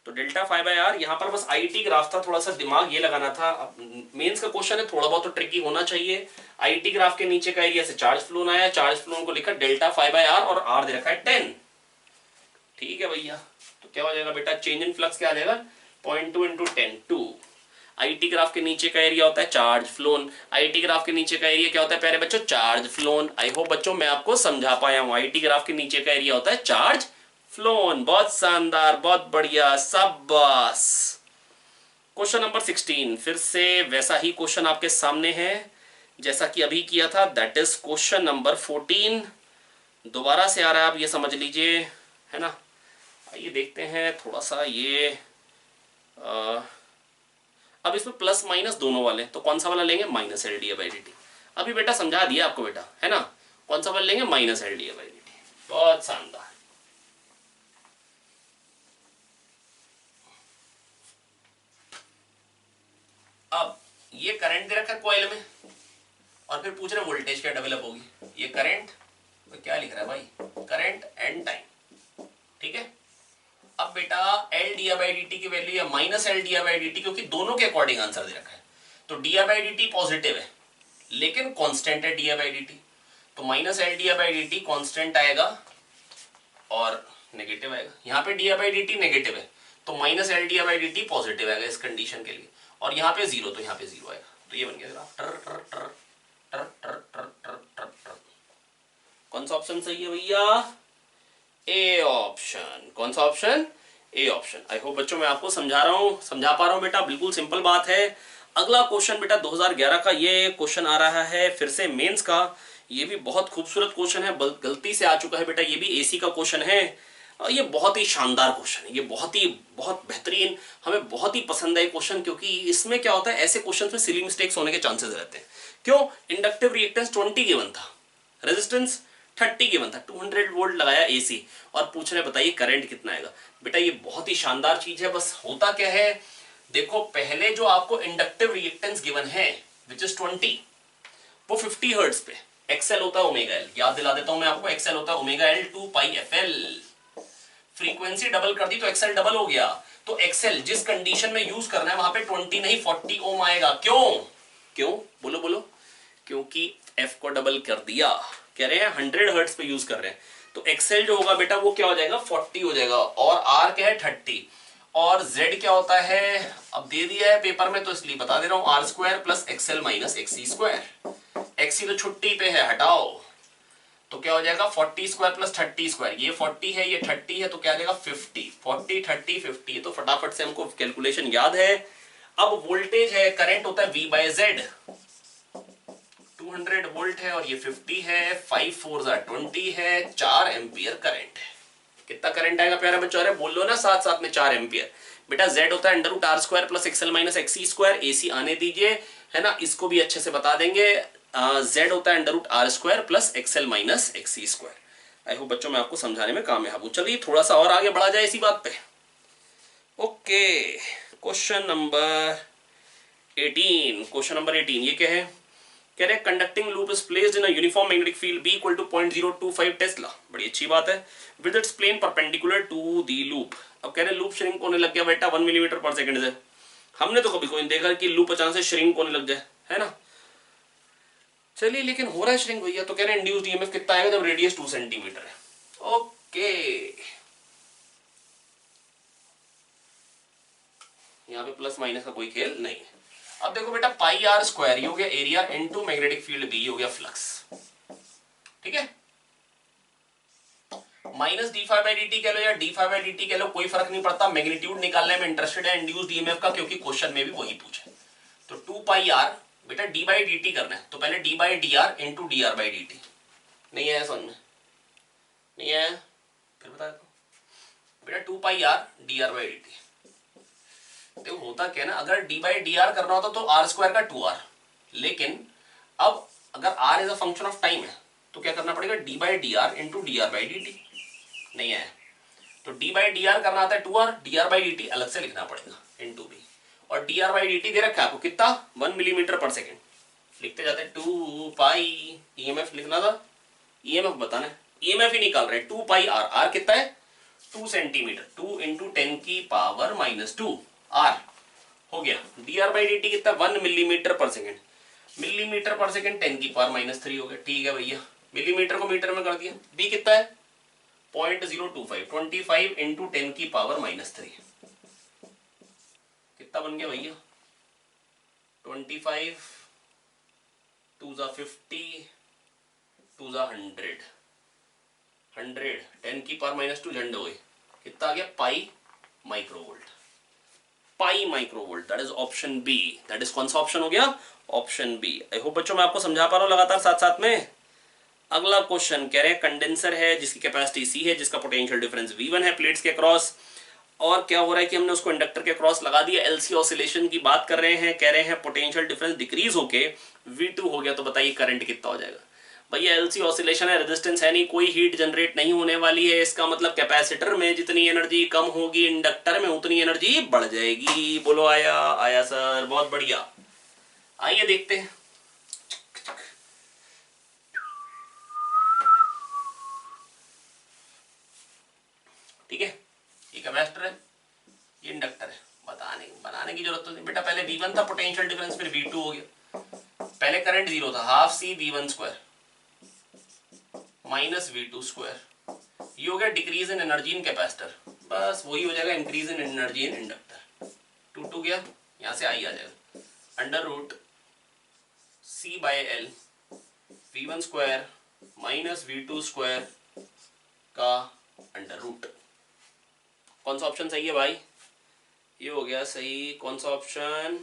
तो डेल्टा फाई बाई आर, यहाँ पर बस आईटी ग्राफ था, थोड़ा सा दिमाग ये लगाना था। मेंस का क्वेश्चन है, थोड़ा बहुत तो ट्रिकी होना चाहिए। आईटी ग्राफ के नीचे का एरिया से चार्ज फ्लो आया, चार्ज फ्लो को लिखा डेल्टा फाई बाई आर, और आर दे रखा है 10। ठीक है भैया, तो क्या हो जाएगा बेटा, चेंज इन फ्लक्स क्या आ जाएगा 0.2 इंटू 10 2। आईटी ग्राफ के नीचे का एरिया होता है चार्ज फ्लोन। आईटी ग्राफ के नीचे का एरिया क्या होता है प्यारे बच्चों? Charge phloem. आई होप बच्चों मैं आपको समझा पाया हूं। आईटी ग्राफ के नीचे का एरिया होता है चार्ज फ्लोन। बहुत शानदार, बहुत बढ़िया, शाबाश। क्वेश्चन नंबर 16 फिर से वैसा ही क्वेश्चन आपके सामने है जैसा कि अभी किया था, दैट इज क्वेश्चन नंबर 14। दोबारा से आ रहा है, आप ये समझ लीजिए, है ना। आइए देखते हैं थोड़ा सा ये अब इसमें प्लस माइनस दोनों वाले, तो कौन सा वाला लेंगे? Minus L D A by D T. अभी बेटा समझा दिया आपको बेटा, है ना। कौन सा वाला लेंगे? Minus L D A by D T. बहुत शानदार। अब ये करंट दे रखा है कॉइल में और फिर पूछ रहे वोल्टेज क्या डेवलप होगी। ये करंट, तो क्या लिख रहा है भाई? करंट एंड टाइम, ठीक है। अब बेटा L d by D T की वैल्यू या minus L d by D T, क्योंकि दोनों के अकॉर्डिंग आंसर दे रखा है। तो D by D T positive है लेकिन कांस्टेंट है डी बाई डी टी, तो minus L d by D T constant आएगा और नेगेटिव आएगा। यहाँ पे D by D T negative है तो minus L d by D T positive आएगा इस कंडीशन के लिए, और यहाँ पे जीरो तो यहाँ पे जीरो आएगा। तो ये बन गया ग्राफ। टर टर टर टर टर टर टर टर टर। कौन सा ऑप्शन सही है भैया? A option. कौन सा option? A option. I hope बच्चों मैं आपको समझा पा रहा हूं बेटा, बिल्कुल सिंपल बात है। अगला क्वेश्चन बेटा 2011 का ये क्वेश्चन आ रहा है फिर से मेंस का। ये भी बहुत खूबसूरत क्वेश्चन है, गलती से आ चुका है बेटा, ये भी एसी का क्वेश्चन है। ये बहुत ही शानदार क्वेश्चन है, ये बहुत बेहतरीन, हमें बहुत ही पसंद है क्वेश्चन, क्योंकि इसमें क्या होता है, ऐसे क्वेश्चन में सिली मिस्टेक्स होने के चांसेस रहते हैं। क्यों? इंडक्टिव रिएक्टेंस 20 गिवन था, रेजिस्टेंस 30 गिवन था, 200 वोल्ट लगाया एसी, और पूछ रहे बताइए करंट कितना आएगा। बेटा ये बहुत ही शानदार चीज है। बस होता क्या है, देखो पहले जो आपको इंडक्टिव रिएक्टेंस गिवन है विच इज 20, वो 50 हर्ट्ज पे, एक्सएल होता है ओमेगा एल। याद दिला देता हूं मैं आपको, एक्सएल होता है ओमेगा एल 2 पाई एफ एल। फ्रीक्वेंसी डबल कर दी तो एक्सएल डबल हो गया। तो एक्सएल जिस कंडीशन में यूज करना है वहां पे 20 नहीं 40 ओम आएगा। क्यों बोलो बोलो? क्योंकि एफ को डबल कर दिया, कह रहे हैं 100 हर्ट्ज पे यूज कर रहे हैं, तो एक्सएल जो होगा बेटा वो क्या हो जाएगा? 40 हो जाएगा, और आर क्या है? 30, और जेड क्या होता है? अब दे दिया है पेपर में तो इसलिए बता दे रहा हूं, R square plus XL minus XC square. XC तो छुट्टी पे है, हटाओ, तो क्या हो जाएगा? 40 स्क्वायर प्लस 30 स्क्वायर। ये 40 है, ये 30 है, तो क्या आ जाएगा? 50। 40 30 50, तो फटाफट से हमको कैलकुलेशन याद है। अब वोल्टेज है, करंट होता है V बाय जेड, 200 वोल्ट है और ये 50 है, 5 4 20 है, 4 एम्पियर करंट है। कितना करंट आएगा प्यारे बच्चों? अरे बोल लो ना साथ साथ में, 4 एम्पियर। बेटा जेड होता है under root R square plus XL minus XC square. XC आने दीजिए, है ना, इसको भी अच्छे से बता देंगे। जेड होता है under root R square plus XL minus XC square. I hope बच्चों मैं आपको समझाने में कामयाब हूं। चलिए थोड़ा सा और आगे बढ़ा जाए इसी बात पे। Okay, question number 18। Question number 18 ये क्या है? कह रहे conducting loop is placed in a uniform magnetic field B equal to 0.025 tesla. बड़ी अच्छी बात है। With its plane perpendicular to the loop. अब कह रहे लूप श्रिंक होने लग गया बेटा 1 मिलीमीटर पर सेकंड से। हमने तो कभी कोई देखा कि लूप अचानक से श्रिंक होने लग जाए, है ना। चलिए लेकिन हो रहा है श्रिंक भैया, तो कह रहे हैं इंड्यूस्ड ईएमएफ कितना आएगा जब रेडियस 2 सेंटीमीटर है। ओके, यहाँ पे प्लस माइनस का कोई खेल नहीं है। अब देखो बेटा पाई आर स्क्वायर, ये हो गया area into magnetic field B, हो गया फ्लक्स, ठीक है। Minus D five by D T कह लो या D five by D T कह लो, कोई फर्क नहीं पड़ता। मैग्नीट्यूड निकालने में इंटरेस्टेड है इंड्यूस्ड ईएमएफ का, क्योंकि क्वेश्चन में भी वही पूछे। तो 2 पाई आर बेटा डी बाई डी टी करना है, तो पहले D by d r into d r by D T. नहीं है समझ में? नहीं है? फिर बता दो बेटा 2 pi r d r by D t. देखो होता क्या है ना, अगर डी बाई डी आर करना होता तो आर स्क्वायर का 2r, लेकिन अब अगर r is a function of time है तो क्या करना पड़ेगा? D by d r into d r by D T. नहीं है तो डी बाई डी आर करना आता है 2r, d r by D t अलग से लिखना पड़ेगा इंटू बी, और d r by D t दे रखा है आपको कितना? 1 मिलीमीटर पर सेकेंड। लिखते जाते 2 पाई, ईएमएफ लिखना था, ईएमएफ बताना है, ईएमएफ ही निकाल रहे हैं। 2 पाई आर, आर कितना है? 2 सेंटीमीटर, 2 इंटू 10 की पावर माइनस 2 आर हो गया। D r by D T कितना? 1 millimetre per second. Millimetre per second 10 की पावर माइनस 3 हो गया। ठीक है भैया, मिलीमीटर को मीटर में कर दिया। बी कितना है? 0.025, 25 इंटू 10 की पावर माइनस 3। कितना बन गया भैया? 25, 2 ज़ा 50, 2 ज़ा 100, 10 की पावर -2 झंडे हुए, कितना आ गया? Pi microvolt. Pi microvolt, that is option B. That is कौन सा ऑप्शन हो गया? Option B. आई होप बच्चों मैं आपको समझा पा रहा हूं लगातार साथ साथ में। अगला क्वेश्चन कह रहे हैं कंडेंसर है जिसकी कैपेसिटी सी है, जिसका पोटेंशियल डिफरेंस V1 है प्लेट्स के क्रॉस, और क्या हो रहा है कि हमने उसको इंडक्टर के क्रॉस लगा दिया। एलसी ऑसिलेशन की बात कर रहे हैं, कह रहे हैं पोटेंशियल डिफरेंस डिक्रीज होके V2 हो गया, तो बताइए करंट कितना हो जाएगा? भैया एलसी ऑसिलेशन है, रेजिस्टेंस है नहीं, कोई हीट जनरेट नहीं होने वाली है, इसका मतलब कैपेसिटर में जितनी एनर्जी कम होगी इंडक्टर में उतनी एनर्जी बढ़ जाएगी। बोलो आया? आया सर, बहुत बढ़िया। आइए देखते हैं। ठीक है, ये कैपेसिटर है, ये इंडक्टर है, बनाने की जरूरत तो नहीं बेटा। पहले V1 था पोटेंशियल डिफरेंस, फिर V2 हो गया। पहले करंट 0 था, half C V1 square minus V2 square, ये हो गया decrease in energy in capacitor, बस वही हो जाएगा increase in energy in inductor. 2 गया, यहां से आई आ जाएगा, under root C/L V1 square minus V2 square का अंडर रूट। कौन सा ऑप्शन सही है भाई? ये हो गया सही। कौन सा ऑप्शन?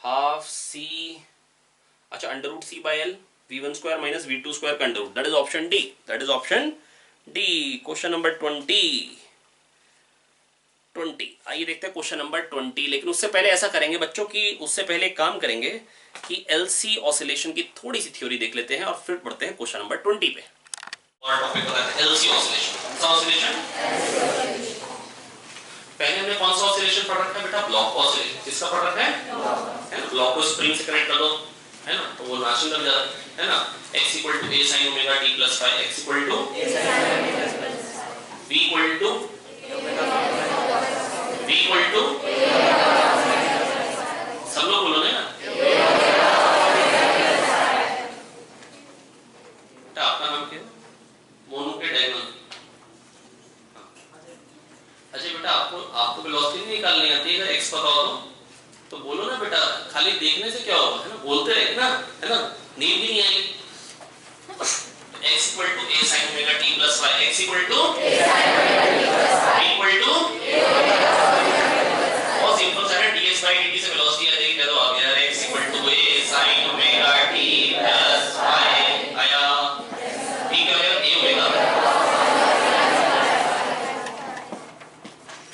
हाफ C, अच्छा under root C/L V1 square minus V2 square का under root, that is option D. That is option D. Question number 20। आइए देखते हैं क्वेश्चन नंबर 20। लेकिन उससे पहले ऐसा करेंगे बच्चों की, उससे पहले एक काम करेंगे कि एलसी ऑसिलेशन की थोड़ी सी थ्योरी देख लेते हैं और फिर पढ़ते हैं क्वेश्चन नंबर 20 पे। और टॉपिक होता है एलसी ऑसिलेशन। कौन सा ऑसिलेशन? पहले हमने कौन सा ऑसिलेशन पढ़ रखा है बेटा? Block oscillation. किसका पढ़ रखा है? ब्लॉक को स्प्रिंग से कनेक्ट कर दो, है ना, तो वो नाचने लग जाता है ना। x = a sin omega t + phi, x = b सब लोग बोलो ना। बेटा आपका नाम क्या है? मोनू के डायगोनल। अच्छा बेटा आपको वेलोसिटी नहीं निकालनी आती है? अगर x पता हो तो बोलो ना बेटा, खाली देखने से क्या होगा, है ना, बोलते रहे ना, है ना, नींद भी नहीं आएगी। x = a sin omega t + phi, x = और सिंपल सा है, dx/dt से वेलोसिटी आ जाएगी। कह दो आ गया, x = a sin omega t + phi आया, ठीक है, a ओमेगा।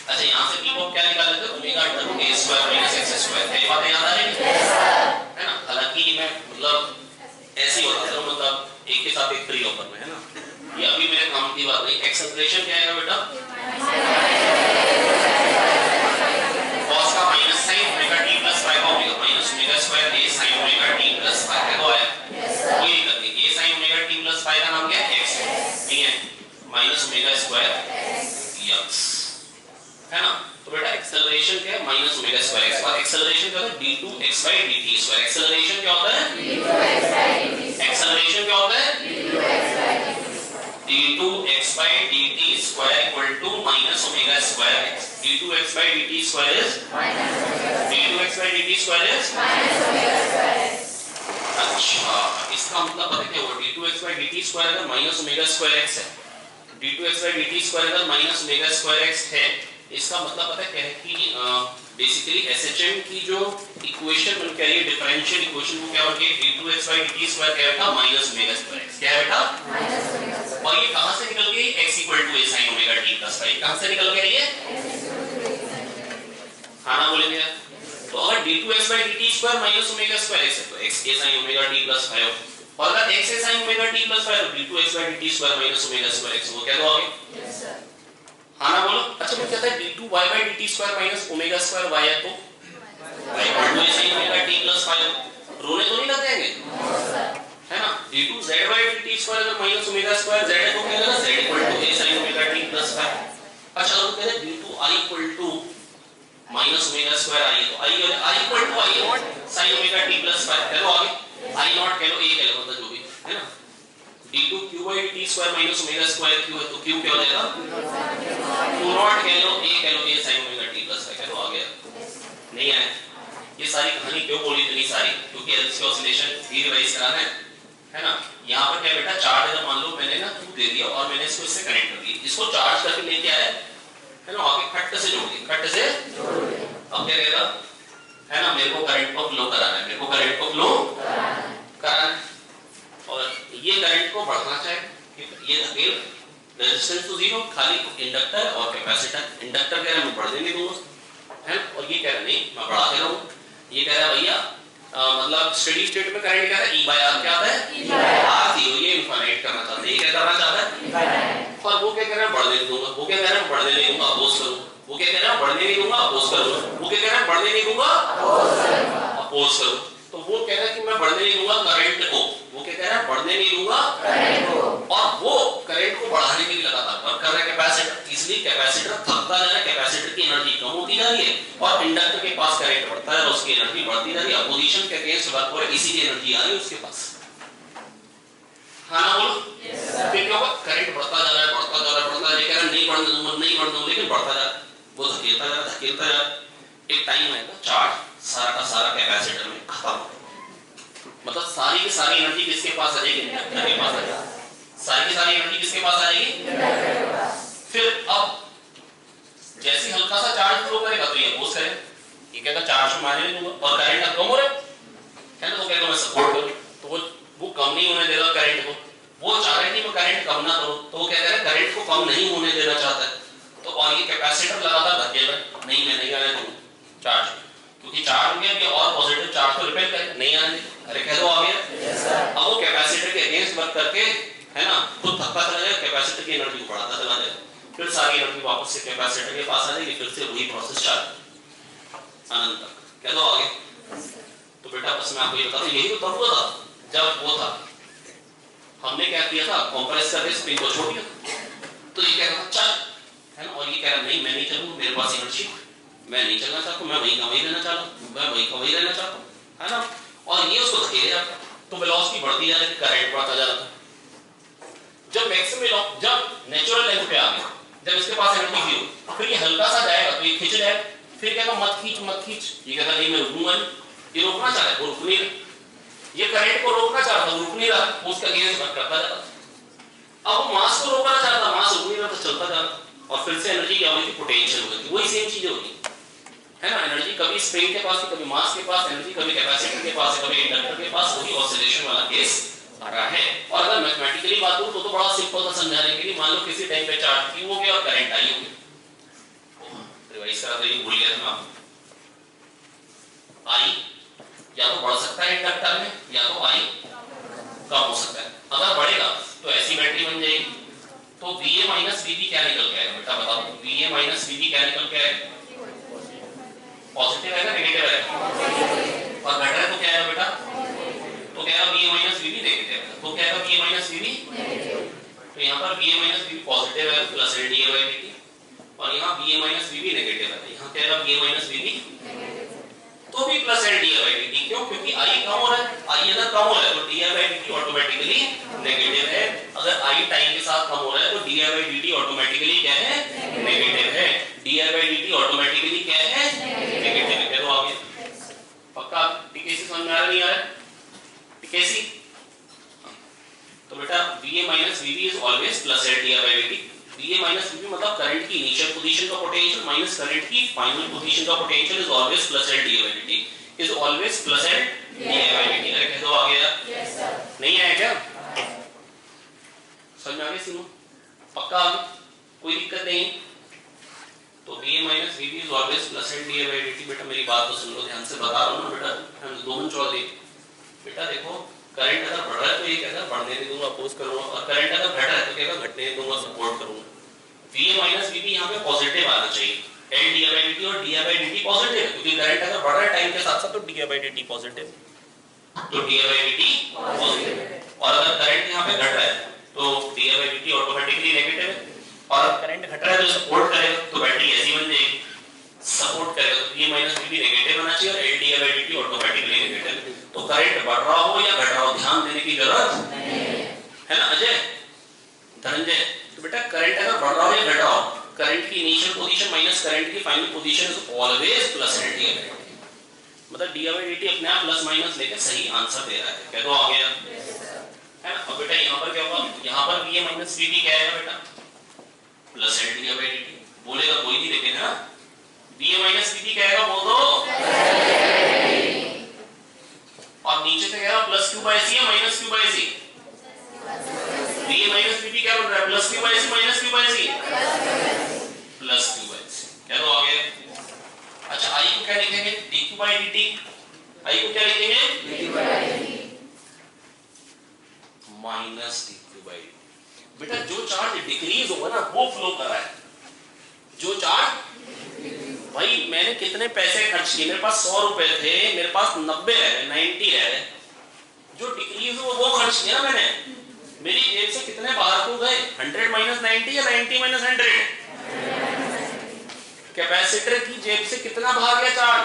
अच्छा यहां से b को क्या निकाल लेते? Omega √ a² - x²। ये बातें याद आ रही है ना? हालांकि मैं मतलब ऐसे ही होता है, मतलब एक के साथ एक फ्री ऑफर में, है ना, ये अभी मेरे काम की बात नहीं। एक्सेलरेशन क्या आएगा बेटा? cos का minus sine omega t + phi का omega minus omega square a sin omega t + phi है, तो आया कोई दिक्कत नहीं। a sin omega t + phi का नाम क्या है? x नहीं है, माइनस ओमेगा स्क्वायर x, है ना। तो बेटा एक्सेलरेशन क्या है? माइनस ओमेगा स्क्वायर x, और एक्सेलरेशन क्या होता है? d2x/dt²। एक्सेलरेशन क्या होता है? एक्सेलरेशन क्या होता है? d2x/dt² = minus omega square x। d2x/dt² is minus omega square x। अच्छा इसका मतलब पता क्या हुआ? d2x/dt² अगर माइनस ओमेगा स्क्वायर x है, d2x/dt² अगर माइनस ओमेगा स्क्वायर x है, इसका मतलब पता क्या है कि बेसिकली SHM की जो इक्वेशन बन के आ रही है, डिफरेंशियल इक्वेशन, वो क्या होगी? d2x/dt² क्या बेटा? Minus omega square x। क्या है बेटा? Minus omega. और ये कहां से निकल गई? x = a sin omega t + phi। कहां से निकल गई ये? हाँ ना बोलेंगे। तो अगर d2x/dt² minus omega square x है तो x a sin omega t + phi, और अगर x a sin omega t + phi तो d2x/dt² minus omega square x। वो क्या दो आगे? Yes sir. हाँ ना बोलो। अच्छा मैं कहता है d2y/dt² minus omega square y है तो y = a sin omega t + phi। रोने तो नहीं लग जाएंगे? नो सर, है ना। d2z/dt² अगर माइनस ओमेगा स्क्वायर z है तो क्या होगा? z = a sin omega t + phi। अच्छा तो कहते हैं d2i = minus omega square i है तो i = i0 sin omega t + phi। कह लो आगे, i0 कह लो, a कह लो, मतलब जो भी, है ना। d2q/dt² minus omega square q है तो q क्या हो जाएगा? q0 कह लो, a कह लो, a sin omega t + phi। कह लो आ गया? नहीं आया? ये सारी कहानी क्यों बोली इतनी सारी, क्योंकि एलसी ऑसिलेशन भी रिवाइज कराना है ना। यहाँ पर क्या बेटा चार्ज अगर मान लो मैंने ना Q दे दिया और मैंने इसको इससे कनेक्ट कर दिया, इसको चार्ज करके लेके आया है ना, आगे खट्ट से जोड़ दिया, खट्ट से अब क्या कहेगा है ना, मेरे को करंट को फ्लो कराना है, मेरे को करंट को फ्लो कराना है और ये करंट को बढ़ाना चाहिए, ये धकेल रेजिस्टेंस टू जीरो, खाली इंडक्टर और कैपेसिटर। इंडक्टर कह रहा है मैं बढ़ देने दूंगा है, और ये कह रहा नहीं मैं बढ़ा दे रहा हूँ। ये कह रहा है भैया मतलब स्टेडी स्टेट में करंट क्या है, E बाय R क्या आता है, R जीरो, ये इनफाइनाइट करना चाहता है, ये क्या करना चाहता है, और वो क्या कह रहा है बढ़ देने दूंगा, वो क्या कह रहा है बढ़ने नहीं दूंगा अपोज करूँ, वो क्या कह रहा है बढ़ने नहीं दूंगा अपोज करूँ, वो क्या कह रहा है बढ़ने नहीं दूंगा अपोज करूँ। तो वो कह रहा है कि मैं बढ़ने नहीं दूंगा करंट को, वो क्या कह रहा है बढ़ने नहीं दूंगा करंट को, और वो करंट को बढ़ाने के लिए लगातार वर्क कर रहा है कैपेसिटर, इसलिए कैपेसिटर थकता जा रहा है, कैपेसिटर की एनर्जी कम होती जा रही है और इंडक्टर के पास करंट बढ़ता है और उसकी एनर्जी बढ़ती जा रही है, अपोजिशन के अगेंस्ट वर्क हो रहा है, इसीलिए एनर्जी आ रही है उसके पास। हाँ ना बोलो, फिर क्या होगा, करंट बढ़ता जा रहा है, बढ़ता जा रहा है, बढ़ता जा रहा है, कह रहा है नहीं बढ़ने दूंगा, नहीं बढ़ने दूंगा, लेकिन बढ़ता जा रहा है, वो धकेलता जा रहा है, धकेलता जा रहा है, एक टाइम आएगा चार्ज सारा का सारा कैपेसिटर में खत्म हो जाएगा, मतलब सारी की सारी एनर्जी किसके पास आ जाएगी, इंडक्टर के पास आ जाएगी, सारी की सारी एनर्जी किसके पास आ जाएगी, इंडक्टर के पास। फिर अब जैसे हल्का सा चार्ज फ्लो करेगा तो ये अपोज करेगा, ये कहेगा चार्ज को मारने दूंगा और करंट अब कम हो रहा है ना, तो कहेगा मैं सपोर्ट करूं, तो वो कम नहीं होने देगा करंट को, वो चाह रहा है कि मैं करंट कम ना करूं, तो वो क्या कह रहा है करंट को कम नहीं होने देना चाहता है, तो और ये कैपेसिटर लगातार धकेल रहा है, नहीं मैं नहीं आने दूंगा चार्ज, क्योंकि चार्ज हो गया कि और पॉजिटिव चार्ज को रिपेल करेगा, नहीं आने देगा, अरे कह दो आ गया। अब वो कैपेसिटर के अगेंस्ट वर्क करके है ना खुद थकता चला जाएगा, कैपेसिटर की एनर्जी को बढ़ाता चला जाएगा, फिर सारी एनर्जी वापस से कैपेसिटर के पास आ जाएगी, फिर से वही प्रोसेस चालू अनंत तक, कह दो आगे। तो बेटा बस मैं आपको ये बता दूं, यही तो तब हुआ था जब वो था हमने क्या किया था, कंप्रेस करके स्प्रिंग को छोड़ दिया, तो ये कह रहा था चल है ना, और ये कह रहा नहीं मैं नहीं चलूंगा, मेरे पास एनर्जी मैं नहीं चलना चाहता, मैं वहीं का वहीं रहना चाहता हूं, मैं वहीं का वहीं रहना चाहता हूं है ना, और ये उसको धकेले जाता, तो वेलोसिटी बढ़ती जा रही थी, करंट बढ़ता जा रहा था। जब मैक्सिमम जब नेचुरल लेंथ पे आ गया, जब इसके पास एनर्जी जीरो, फिर ये हल्का सा जाएगा तो ये खींच जाएगा, फिर कहेगा मत खींच, ये कहता नहीं मैं रुकूंगा नहीं, ये रोकना चाह रहा है वो रुक नहीं रहा, ये करंट को रोकना चाह रहा था रुक नहीं रहा, वो उसका अगेंस्ट वर्क करता जा रहा। अब वो मास को रोकना चाह रहा था, मास रुक नहीं रहा था, चलता जा रहा, और फिर से एनर्जी क्या होगी, पोटेंशियल हो गई, वही सेम चीज होगी है ना, एनर्जी कभी स्प्रिंग के पास, कभी मास के पास एनर्जी, कभी कैपेसिटर के पास, कभी इंडक्टर के पास, वही ऑसिलेशन वाला केस आ रहा है। और अगर मैथमेटिकली बात करूं तो बड़ा सिंपल था समझाने के लिए, मान लो किसी टाइम पे चार्ज Q हो गया और करंट आई हो गया, रिवाइज करा तो ये भूल गया था आई या तो बढ़ सकता है इंडक्टर में, या तो आई कम हो सकता है, अगर बढ़ेगा तो ऐसी बैटरी बन जाएगी, तो VA माइनस VB क्या निकल के आएगा बेटा बताओ, VA माइनस VB क्या निकल के आएगा, पॉजिटिव है ना नेगेटिव है, और घट रहा है तो क्या है बेटा, तो क्या है VA माइनस VB नेगेटिव है, तो क्या है VA माइनस VB नेगेटिव, तो यहाँ पर VA माइनस VB पॉजिटिव है प्लस LDA/dt, और यहाँ VA माइनस VB नेगेटिव है, यहाँ क्या है VA माइनस VB तो भी प्लस LDA/dt, क्यों, क्योंकि I कम हो रहा है, I अगर कम हो रहा है तो DA/dt ऑटोमेटिकली नेगेटिव है, अगर I टाइम के साथ कम हो रहा है तो DA/dt ऑटोमेटिकली क्या है, नेगेटिव है, DA/dt ऑटोमेटिकली क्या है, नेगेटिव है, तो आगे पक्का टीकेसी समझ में आ रहा नहीं आ रहा, टीकेसी। तो बेटा VA minus VB is always plus LDA/dt, VA minus VB मतलब करंट की इनिशियल पोजीशन का पोटेंशियल माइनस करंट की फाइनल पोजीशन का potential is always plus LDA/dt, is always plus LDA/dt, अरे कह दो आ गया, यस सर, नहीं आया क्या, समझ में आ गया सीमा, पक्का आ गया, कोई दिक्कत नहीं, तो VA minus VB is always plus LDA/dt। बेटा मेरी बात तो सुन लो ध्यान से, बता रहा हूं ना बेटा, हम दो मिनट छोड़ दे बेटा, देखो करंट अगर बढ़ रहा है तो ये कहता है बढ़ने नहीं दूंगा अपोज करूंगा, और करंट अगर घट रहा है तो कहेगा घटने नहीं दूंगा सपोर्ट करूंगा। VA माइनस VB यहाँ पे पॉजिटिव आना चाहिए, LDA/dt और DA/dt पॉजिटिव है, क्योंकि करंट अगर बढ़ रहा है टाइम के साथ साथ तो DA/dt पॉजिटिव, तो DA/dt पॉजिटिव है, और अगर करंट यहाँ पे घट रहा है तो DA/dt ऑटोमेटिकली नेगेटिव है, और करंट घट रहा है तो सपोर्ट करेगा, तो बैटरी ऐसी बन जाएगी, सपोर्ट करेगा, तो VA माइनस VB नेगेटिव होना चाहिए और LDA/dt ऑटोमेटिकली नेगेटिव, तो करंट बढ़ रहा हो या घट रहा हो ध्यान देने की जरूरत नहीं है ना अजय धनंजय, तो बेटा करंट अगर बढ़ रहा हो या घट रहा हो, करंट की इनिशियल पोजीशन माइनस करंट की final position is always plus LDA/dt, मतलब डी बाई डी टी अपने आप प्लस माइनस लेके सही आंसर दे रहा है। क्या तो आ गया है ना। अब बेटा यहाँ पर क्या होगा, यहाँ पर we a minus v t क्या आएगा बेटा, plus L d by D T. बोलेगा कोई नहीं लेकिन है ना, we a minus v t क्या आएगा बोल दो, और नीचे से क्या आएगा प्लस क्यू बाई सी या minus q by c, v a minus v t क्या बन रहा है, plus q by c minus q by c, plus q by c. क्या तो आ गया। अच्छा आई को क्या लिखेंगे, d q by D T, I को क्या लिखेंगे minus d q by d. बेटा जो चार्ज डिक्रीज होगा ना वो फ्लो कर रहा है, जो चार्ज, भाई मैंने कितने पैसे खर्च किए, मेरे पास 100 रुपए थे, मेरे पास 90 रह गए, 90 रह गए, जो डिक्रीज हो वो खर्च किया मैंने, मेरी जेब से कितने बाहर को गए, 100 माइनस 90 या 90 माइनस 100। कैपेसिटर की जेब से कितना बाहर गया चार्ज,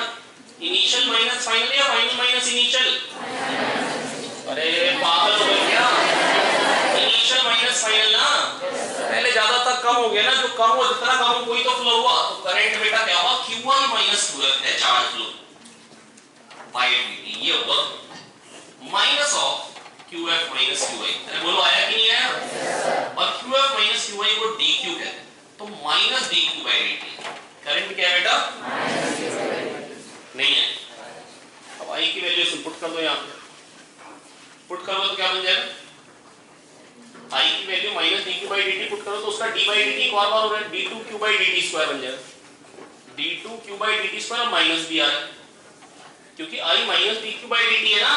इनिशियल माइनस फाइनल या फाइनल माइनस इनिशियल, अरे पागल हो गए क्या, इनिशियल माइनस फाइनल ना, पहले ज्यादा तक कम हो गया ना, जो कम हो जितना कम हो कोई तो फ्लो हुआ, तो करंट बेटा क्या हुआ Q1 माइनस Qf है चार्ज फ्लो बाय dt, ये होगा minus of Qf minus Qi। अरे बोलो आया कि नहीं आया, और Qf माइनस Qi को dq कहते हैं, तो minus dq by dt। Current क्या है बेटा नहीं है। अब i की वैल्यू पुट कर दो, यहाँ पे पुट करो तो क्या बन जाएगा, i की value minus dq by dt put करो तो उसका d बाई dt एक और बार हो रहा है, d2q बाई dt स्क्वायर बन जाएगा, d2q बाई dt स्क्वायर और माइनस भी आ रहा है क्योंकि i minus dq by dt है ना,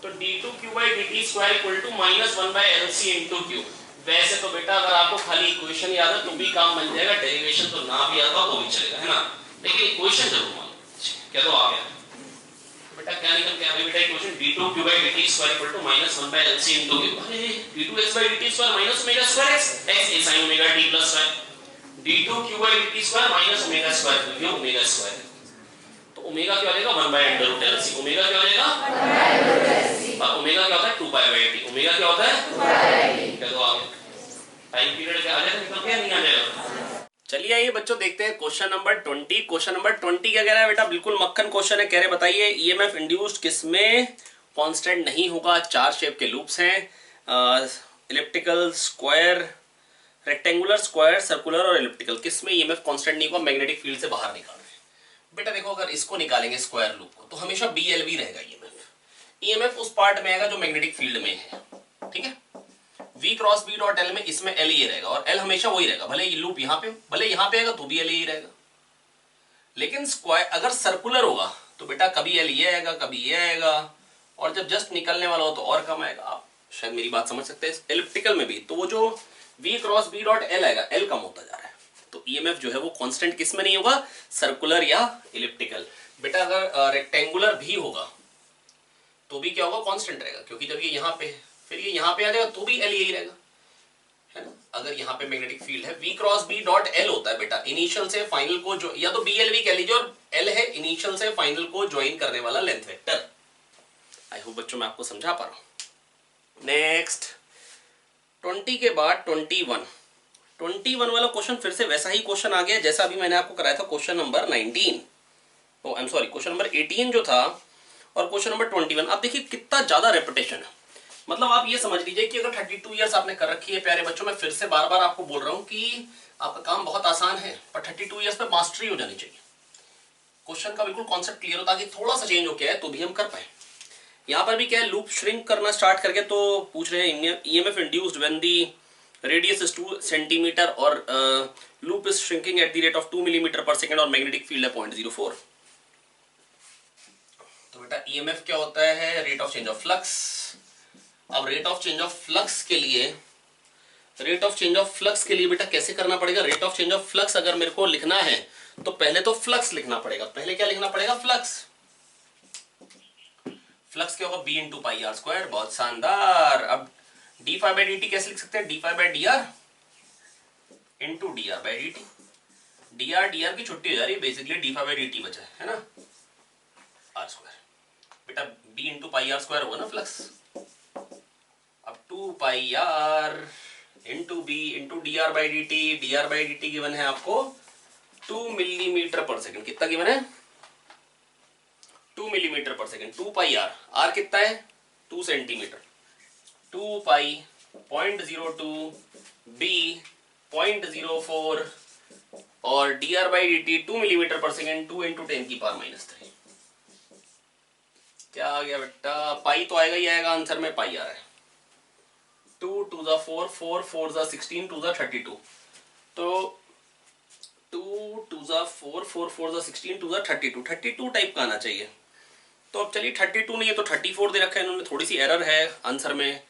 तो d2q by dt square equal to minus 1 by lc into q। वैसे तो बेटा अगर आपको खाली इक्वेशन याद है तो भी काम बन जाएगा, डेरिवेशन तो ना भी आता तो भी चलेगा है ना, लेकिन इक्वेशन जरूर मान लो। क्या तो आ गया बेटा, क्या निकल के आ गया बेटा equation, d2q by dt square equal to minus 1 by lc into q। अरे d2x by dt square minus omega square x, x is sin omega t plus y, d2q by dt square minus omega square, ये omega square, तो omega क्या हो जाएगा 1 by under root lc, omega क्या हो जाएगा 1 by under root lc, और omega क्या होता है 2 पाई बाय t, ओमेगा क्या होता है 2 पाई बाय t। क्या तो आ गया, टाइम पीरियड क्या आ जाएगा, निकल गया नहीं आ जाएगा। चलिए आइए बच्चों देखते हैं क्वेश्चन नंबर 20। क्वेश्चन नंबर 20 क्या कह रहा है बेटा, बिल्कुल मक्खन क्वेश्चन है। कह रहे बताइए ईएमएफ इंड्यूस्ड किसमें कांस्टेंट नहीं होगा, चार शेप के लूप्स हैं, elliptical, square, rectangular, square, circular और इलिप्टिकल, किसमें ईएमएफ कांस्टेंट नहीं होगा, मैग्नेटिक फील्ड से बाहर निकाल रहे हैं। बेटा देखो अगर इसको निकालेंगे स्क्वायर लूप को तो हमेशा BLV रहेगा ईएमएफ उस पार्ट में आएगा जो मैग्नेटिक फील्ड में है, ठीक है। V cross B dot L में इसमें L ये रहेगा और L हमेशा वही रहेगा, भले ये लूप यहाँ पे, भले यहाँ पे आएगा तो भी L ही रहेगा। लेकिन स्क्वायर अगर सर्कुलर होगा तो बेटा कभी L ये आएगा कभी ये आएगा, और जब जस्ट निकलने वाला हो तो और कम आएगा। आप शायद मेरी बात समझ सकते हैं। एलिप्टिकल में भी तो वो जो V cross B dot L आएगा, L कम होता जा रहा है, तो EMF जो है वो कांस्टेंट किस में नहीं होगा, सर्कुलर या इलिप्टिकल। बेटा अगर रेक्टेंगुलर भी होगा तो भी क्या होगा, कांस्टेंट रहेगा, क्योंकि जब ये यहाँ पे फिर ये यहाँ पे आ जाएगा तो भी L यही रहेगा, है ना। अगर यहाँ पे मैग्नेटिक फील्ड है, V cross B dot L होता है बेटा इनिशियल से फाइनल को जो, या तो BLV कह लीजिए, और L है इनिशियल से फाइनल को ज्वाइन करने वाला लेंथ वेक्टर। आई होप बच्चों मैं आपको समझा पा रहा हूं। नेक्स्ट 20 के बाद 21 वाला क्वेश्चन फिर से वैसा ही क्वेश्चन आ गया जैसा अभी मैंने आपको कराया था question number 19, I am sorry question number 18 जो था, और क्वेश्चन नंबर 21। अब देखिए कितना ज्यादा रेपिटेशन है, मतलब आप ये समझ लीजिए कि अगर 32 इयर्स आपने कर रखी है प्यारे बच्चों, मैं फिर से बार बार आपको बोल रहा हूं कि आपका काम बहुत आसान है, पर 32 इयर्स पे मास्टरी हो जानी चाहिए, क्वेश्चन का बिल्कुल कॉन्सेप्ट क्लियर हो, ताकि थोड़ा सा चेंज हो क्या है तो भी हम कर पाए। यहाँ पर भी क्या है, लूप श्रिंक करना स्टार्ट करके तो पूछ रहे हैं EMF induced when the radius is 2 centimetre और loop is shrinking at the rate of 2 millimetre per second और मैग्नेटिक फील्ड है 0.04। तो बेटा ईएमएफ क्या होता है, rate of change of flux. अब rate of change of flux के लिए, बेटा कैसे करना पड़ेगा, rate of change of flux अगर मेरे को लिखना है तो पहले तो फ्लक्स लिखना पड़ेगा। पहले क्या लिखना पड़ेगा, फ्लक्स क्या होगा, B into pi are square. बहुत शानदार। अब d phi by D t कैसे लिख सकते हैं, d phi by d r into d r by D t. D r की छुट्टी हो जा रही है, basically d phi by D t बचा है ना, आर स्क्वायर। बेटा B into pi are square होगा ना फ्लक्स। अब 2 pi r into B into d r by D T given है आपको 2 मिलीमीटर पर सेकेंड। कितना गिवन है, millimetre per second, 2 pi are, are कितना है 2 सेंटीमीटर, 2 पाई 0.02 बी 0.04 और d r by D T 2 millimetre per second, 2 into 10 की power -3। क्या आ गया बेटा, पाई तो आएगा ही आएगा, आंसर में पाई आ रहा है। 2 2 जा 4, 4 4 जा 16, 2 जा 32, तो 2 2 जा 4, 4 4 जा 16, 2 जा 32, 32 टाइप का आना चाहिए। तो अब चलिए 32 नहीं है तो 34 दे रखा है इन्होंने, थोड़ी सी एरर है आंसर में।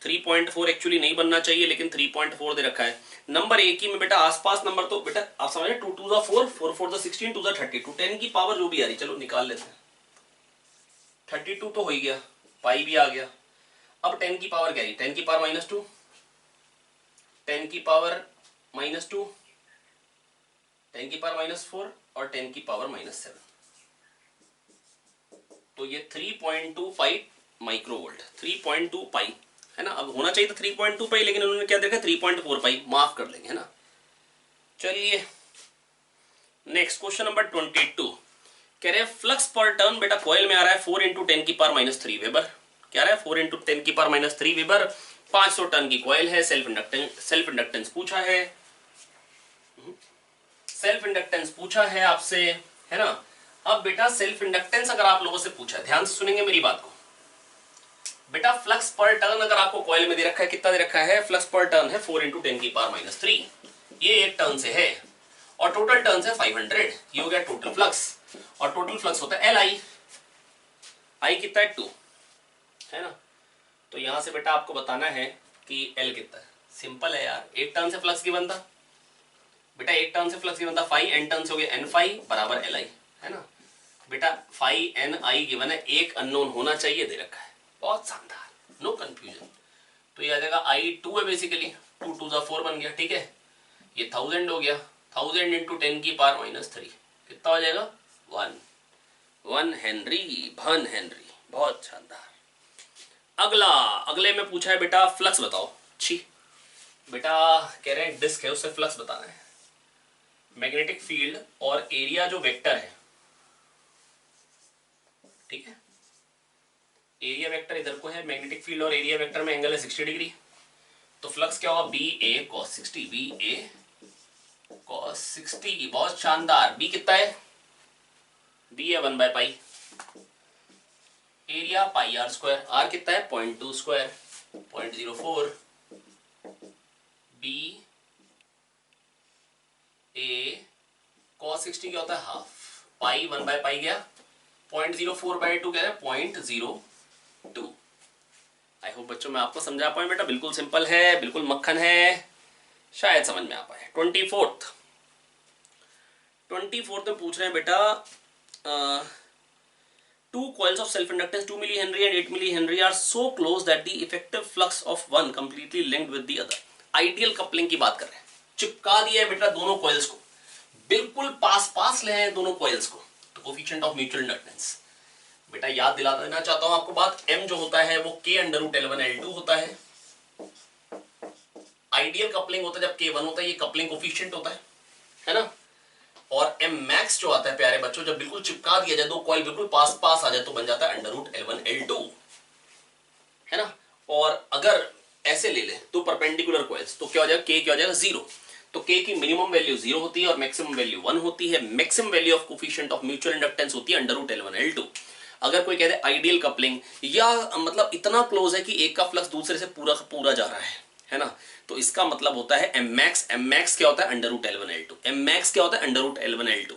3.4 एक्चुअली नहीं बनना चाहिए लेकिन 3.4 दे रखा है। नंबर एक ही में बेटा आसपास नंबर, तो बेटा आप समझ रहे 2 2 जा 4, 4 4 जा 16, 2 जा 32, 10 की पावर जो भी आ रही, चलो निकाल लेते हैं। 32 तो हो ही गया, पाई भी आ गया। अब 10 की पावर क्या है, 10 की पावर -2, 10 की पावर -2, 10 की पावर -4 और 10 की पावर -7, तो ये 3.25 माइक्रोवोल्ट, 3.2 पाई है ना। अब होना चाहिए था 3.2 पाई, लेकिन उन्होंने क्या देखा 3.4 पाई, माफ कर लेंगे है ना। चलिए नेक्स्ट क्वेश्चन नंबर 22, कह रहे हैं फ्लक्स पर टर्न बेटा कॉइल में आ रहा है 4 इंटू 10 की पावर -3 वेबर। क्या रहा है 4 इंटू 10 की पावर -3 वेबर, 500 टन की कॉइल है। सेल्फ इंडक्टेंस पूछा है, सेल्फ इंडक्टेंस पूछा है आपसे, है ना। अब बेटा सेल्फ इंडक्टेंस अगर आप लोगों से पूछा है, ध्यान से सुनेंगे मेरी बात को बेटा। फ्लक्स पर टर्न अगर आपको कॉइल में दे रखा है, कितना दे रखा है, फ्लक्स पर टर्न है 4 इंटू 10 की पावर -3, ये एक टर्न से है, और टोटल टर्न है 500, ये हो गया टोटल फ्लक्स, और टोटल फ्लक्स होता है LI, आई कितना है 2, है ना। तो यहां से बेटा आपको बताना है कि L कितना है, सिंपल है यार, एक टर्न से फ्लक्स की बनता बेटा, एक टर्न से फ्लक्स की बनता 5 n टर्न से हो गया N5 बराबर LI, है ना बेटा। 5 NI गिवन है, एक अननोन होना चाहिए, दे रखा है, बहुत शानदार, नो कंफ्यूजन। तो ये आ जाएगा I2 है बेसिकली, 2 2 जा 4 बन गया, ठीक है। ये 1000 हो गया, 1000 इंटू 10 की पावर -3 कितना हो जाएगा 1 हेनरी, 1 हेनरी, बहुत शानदार। अगले में पूछा है बेटा फ्लक्स बताओ। छी बेटा कह रहे हैं डिस्क है उससे फ्लक्स बताना है। मैग्नेटिक फील्ड और एरिया जो वेक्टर है, ठीक है, एरिया वेक्टर इधर को है, मैग्नेटिक फील्ड और एरिया वेक्टर में एंगल है 60 डिग्री, तो फ्लक्स क्या होगा BA cos 60, BA cos 60, बहुत शानदार। B कितना है, B है 1/पाई, area pi are square, r कितना है 0.2 स्क्वायर 0.04, बी ए cos 60 क्या होता है हाफ, पाई 1/पाई गया, 0.04/2 कह रहे हैं 0.02। आई होप बच्चों मैं आपको समझा पाए बेटा, बिल्कुल सिंपल है, बिल्कुल मक्खन है, शायद समझ में आ पाए। 24th में पूछ रहे हैं बेटा two coils of self inductance 2 millihenry and 8 millihenry are so close that the effective flux of one completely linked with the other। Ideal coupling की बात कर रहे हैं, चिपका दिया है बेटा दोनों कॉइल्स को, बिल्कुल पास पास ले हैं दोनों कॉइल्स को, तो कोफिशिएंट ऑफ म्यूचुअल इंडक्टेंस बेटा याद दिला देना चाहता हूं आपको बात, m जो होता है वो K√L1L2 होता है। आइडियल कपलिंग होता है जब K1 होता है, ये कपलिंग कोफिशिएंट होता है ना। और M मैक्स जो आता है प्यारे बच्चों, जब बिल्कुल चिपका दिया जाए, दो कॉइल बिल्कुल पास पास आ जाए तो बन जाता है √L1L2, है ना। और अगर ऐसे ले ले तो परपेंडिकुलर कॉइल्स, तो क्या हो जाएगा K क्या हो जाएगा 0, तो K की मिनिमम वैल्यू 0 होती है और मैक्सिमम वैल्यू 1 होती है। Maximum value of coefficient of mutual inductance होती है √L1L2। अगर कोई कहते हैं आइडियल कपलिंग, या मतलब इतना क्लोज है कि एक का फ्लक्स दूसरे से पूरा पूरा जा रहा है ना, तो इसका मतलब होता है M मैक्स क्या होता है √L1L2, M मैक्स क्या होता है √L1L2।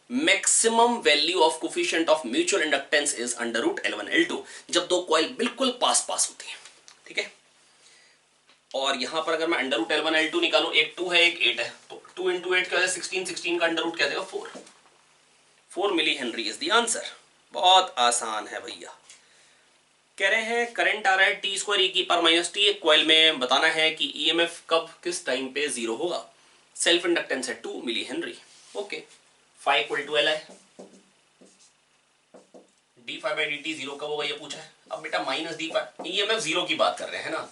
Maximum value of coefficient of mutual inductance is √L1L2 जब दो कॉइल बिल्कुल पास पास होती हैं, ठीक है। और यहां पर अगर मैं √L1L2 निकालूं, एक 2 है एक 8 है, तो 2 × 8 क्या है 16, 16 का अंडर रूट क्या देगा 4 milli henry is the answer. बहुत आसान है भैया। कह रहे हैं करंट आ रहा है T² e⁻t, एक कॉइल में बताना है कि EMF कब किस टाइम पे 0 होगा। सेल्फ इंडक्टेंस है 2 milli henry, okay. phi = Li, dφ/dt 0 कब होगा ये पूछा है। अब बेटा माइनस dφ, EMF 0 की बात कर रहे हैं ना,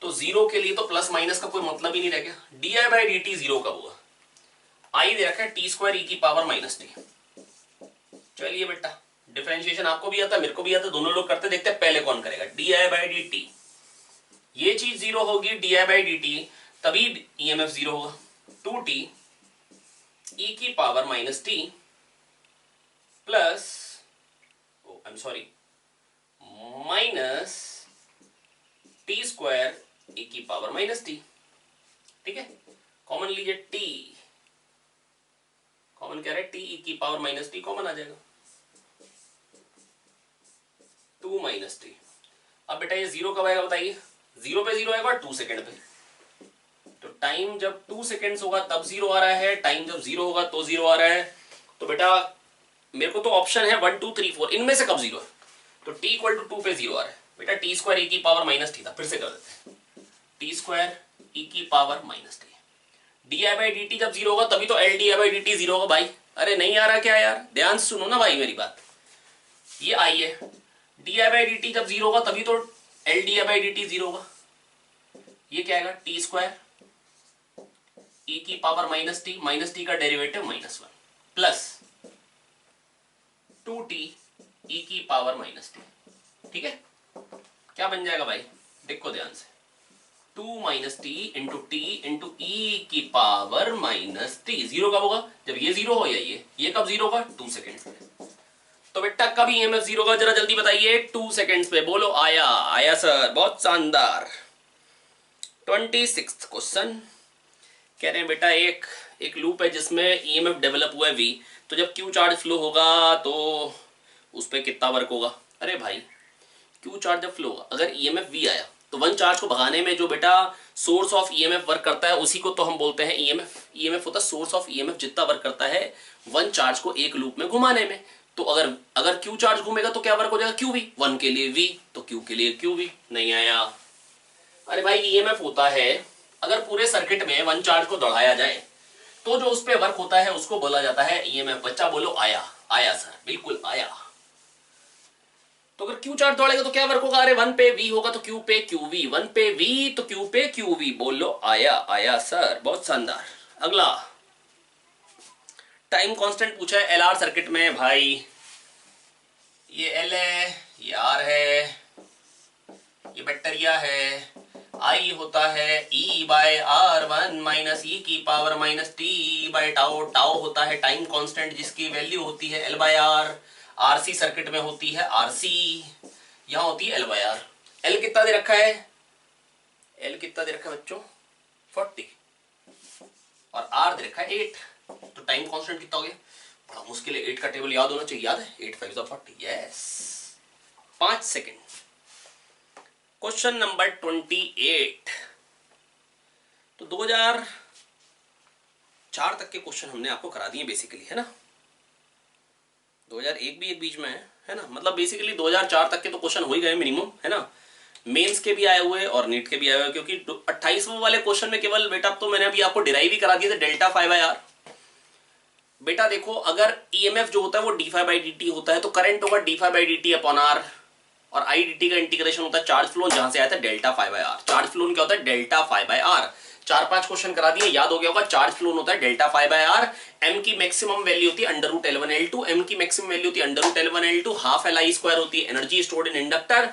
तो 0 के लिए तो प्लस माइनस का कोई मतलब ही नहीं रह गया। di/dt 0 कब हुआ, I दे रखा है T² e⁻t। चलिए बेटा डिफरेंशिएशन आपको भी आता है, मेरे को भी आता है, दोनों लोग करते, देखते हैं पहले कौन करेगा। di/dt, ये चीज जीरो होगी di/dt, तभी ईएमएफ जीरो होगा। 2t e की power minus T plus I am sorry minus T square e की पावर माइनस टी। ठीक है, कॉमन लीजिए, t कॉमन कह रहे हैं, टी ई की पावर माइनस टी कॉमन आ जाएगा, 2 माइनस टी। अब बेटा ये जीरो कब आएगा बताइए? जीरो पे जीरो आएगा 2 सेकेंड पे, तो टाइम जब 2 सेकेंड्स होगा तब जीरो आ रहा है, टाइम जब जीरो होगा तो जीरो आ रहा है। तो बेटा मेरे को तो ऑप्शन है 1 2 3 4, इनमें से कब जीरो है? तो t इक्वल टू 2 पे जीरो आ रहा है बेटा। टी स्क्वायर ई की पावर माइनस टी था, फिर से कर देते हैं, टी स्क्वायर ई की पावर माइनस टी। di/dt जब जीरो होगा तभी तो LdI/dt जीरो होगा भाई। अरे नहीं आ रहा क्या यार? ध्यान से सुनो ना भाई मेरी बात। ये आई है, di/dt जब जीरो होगा तभी तो LdI/dt जीरो होगा। ये क्या आएगा? टी स्क्वायर ई की पावर माइनस टी का डेरिवेटिव -1 प्लस 2t ई की पावर माइनस टी। ठीक है, क्या बन जाएगा भाई? देखो ध्यान से, 2 minus t into t into e की पावर माइनस टी। जीरो कब होगा? जब ये जीरो हो, या ये कब जीरो होगा? 2 सेकेंड पे। तो बेटा कब ईएमएफ जीरो होगा जरा जल्दी बताइए? 2 सेकेंड्स पे। बोलो आया। आया सर, बहुत शानदार। 26th क्वेश्चन कह रहे हैं बेटा एक लूप है जिसमें ईएमएफ डेवलप हुआ है v, तो जब क्यू चार्ज फ्लो होगा तो उस पर कितना वर्क होगा? अरे भाई क्यू चार्ज जब फ्लो होगा, अगर ईएमएफ v आया तो वन चार्ज को भगाने में जो बेटा सोर्स ऑफ ईएमएफ वर्क करता है उसी को तो हम बोलते हैं ईएमएफ। ईएमएफ होता है सोर्स ऑफ ईएमएफ, जितना वर्क करता है वन चार्ज को एक लूप में घुमाने में। तो अगर क्यू चार्ज घूमेगा तो क्या वर्क हो जाएगा? QV, 1 के लिए v तो q के लिए QV। नहीं आया? अरे भाई ईएमएफ होता है, अगर पूरे सर्किट में वन चार्ज को दौड़ाया जाए तो जो उस पर वर्क होता है उसको बोला जाता है ईएमएफ। बच्चा बोलो आया। आया सर, बिल्कुल आया। तो अगर क्यू चार्ज दौड़ेगा तो क्या वर्क होगा? अरे 1 पे v होगा तो q पे QV, 1 पे v तो q पे QV। बोलो आया। आया सर, बहुत शानदार। अगला टाइम कांस्टेंट पूछा है LR सर्किट में भाई। ये L है, ये R है, ये बैक्टीरिया है, I होता है E/R1 माइनस E की power minus T by tau. Tau होता है टाइम कांस्टेंट जिसकी वैल्यू होती है L/R। RC सर्किट में होती है RC, यहां होती है L/R। L कितना दे रखा है? L कितना दे रखा है बच्चों? 40, और R दे रखा है 8। तो टाइम कांस्टेंट कितना हो गया? बड़ा मुश्किल है, 8 का टेबल याद होना चाहिए। याद है? 8 5 40। Yes, 5 second. Question number 28। तो 2004 तक के क्वेश्चन हमने आपको करा दिए बेसिकली, है ना? 2001 भी एक बीच में है ना? मतलब बेसिकली 2004 तक के तो क्वेश्चन हो ही गए मिनिमम, है ना? मेंस के भी आए हुए और नीट के भी आए हुए, क्योंकि 28वें वाले क्वेश्चन में केवल बेटा तो मैंने अभी आपको डिराइव ही करा दिए थे, डेल्टा फाई बाई आर। बेटा देखो, अगर ईएमएफ जो होता है वो d∅dt होता है तो करंट होगा d∅dt अपॉन r, और IDT का इंटीग्रेशन होता है चार्ज फ्लो, जहां से आया था delta phi by R. Charge फ्लो क्या होता है? Delta phi by R. 4-5 question करा दिए, याद हो गया होगा। चार्ज फ्लो होता है delta phi by R. m की मैक्सिमम वैल्यू होती है √L1L2। m की मैक्सिमम वैल्यू होती है √L1L2। हाफ Li स्क्वायर होती है energy stored in inductor.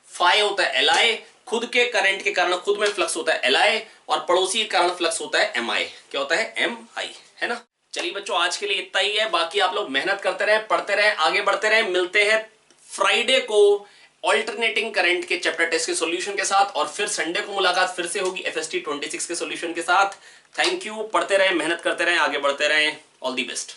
Phi होता है Li, खुद के करंट के कारण खुद में फ्लक्स होता है Li, और पड़ोसी के कारण फ्लक्स होता है Mi। क्या होता है? Mi, है ना? चलिए बच्चों, आज के लिए इतना ही है। बाकी आप लोग मेहनत करते रहे, पढ़ते रहे, आगे बढ़ते रहे। मिलते हैं फ्राइडे को ऑल्टरनेटिंग करंट के चैप्टर टेस्ट के सॉल्यूशन के साथ, और फिर संडे को मुलाकात फिर से होगी FST 26 के सॉल्यूशन के साथ। Thank you. पढ़ते रहे, मेहनत करते रहे, आगे बढ़ते रहे। All the best.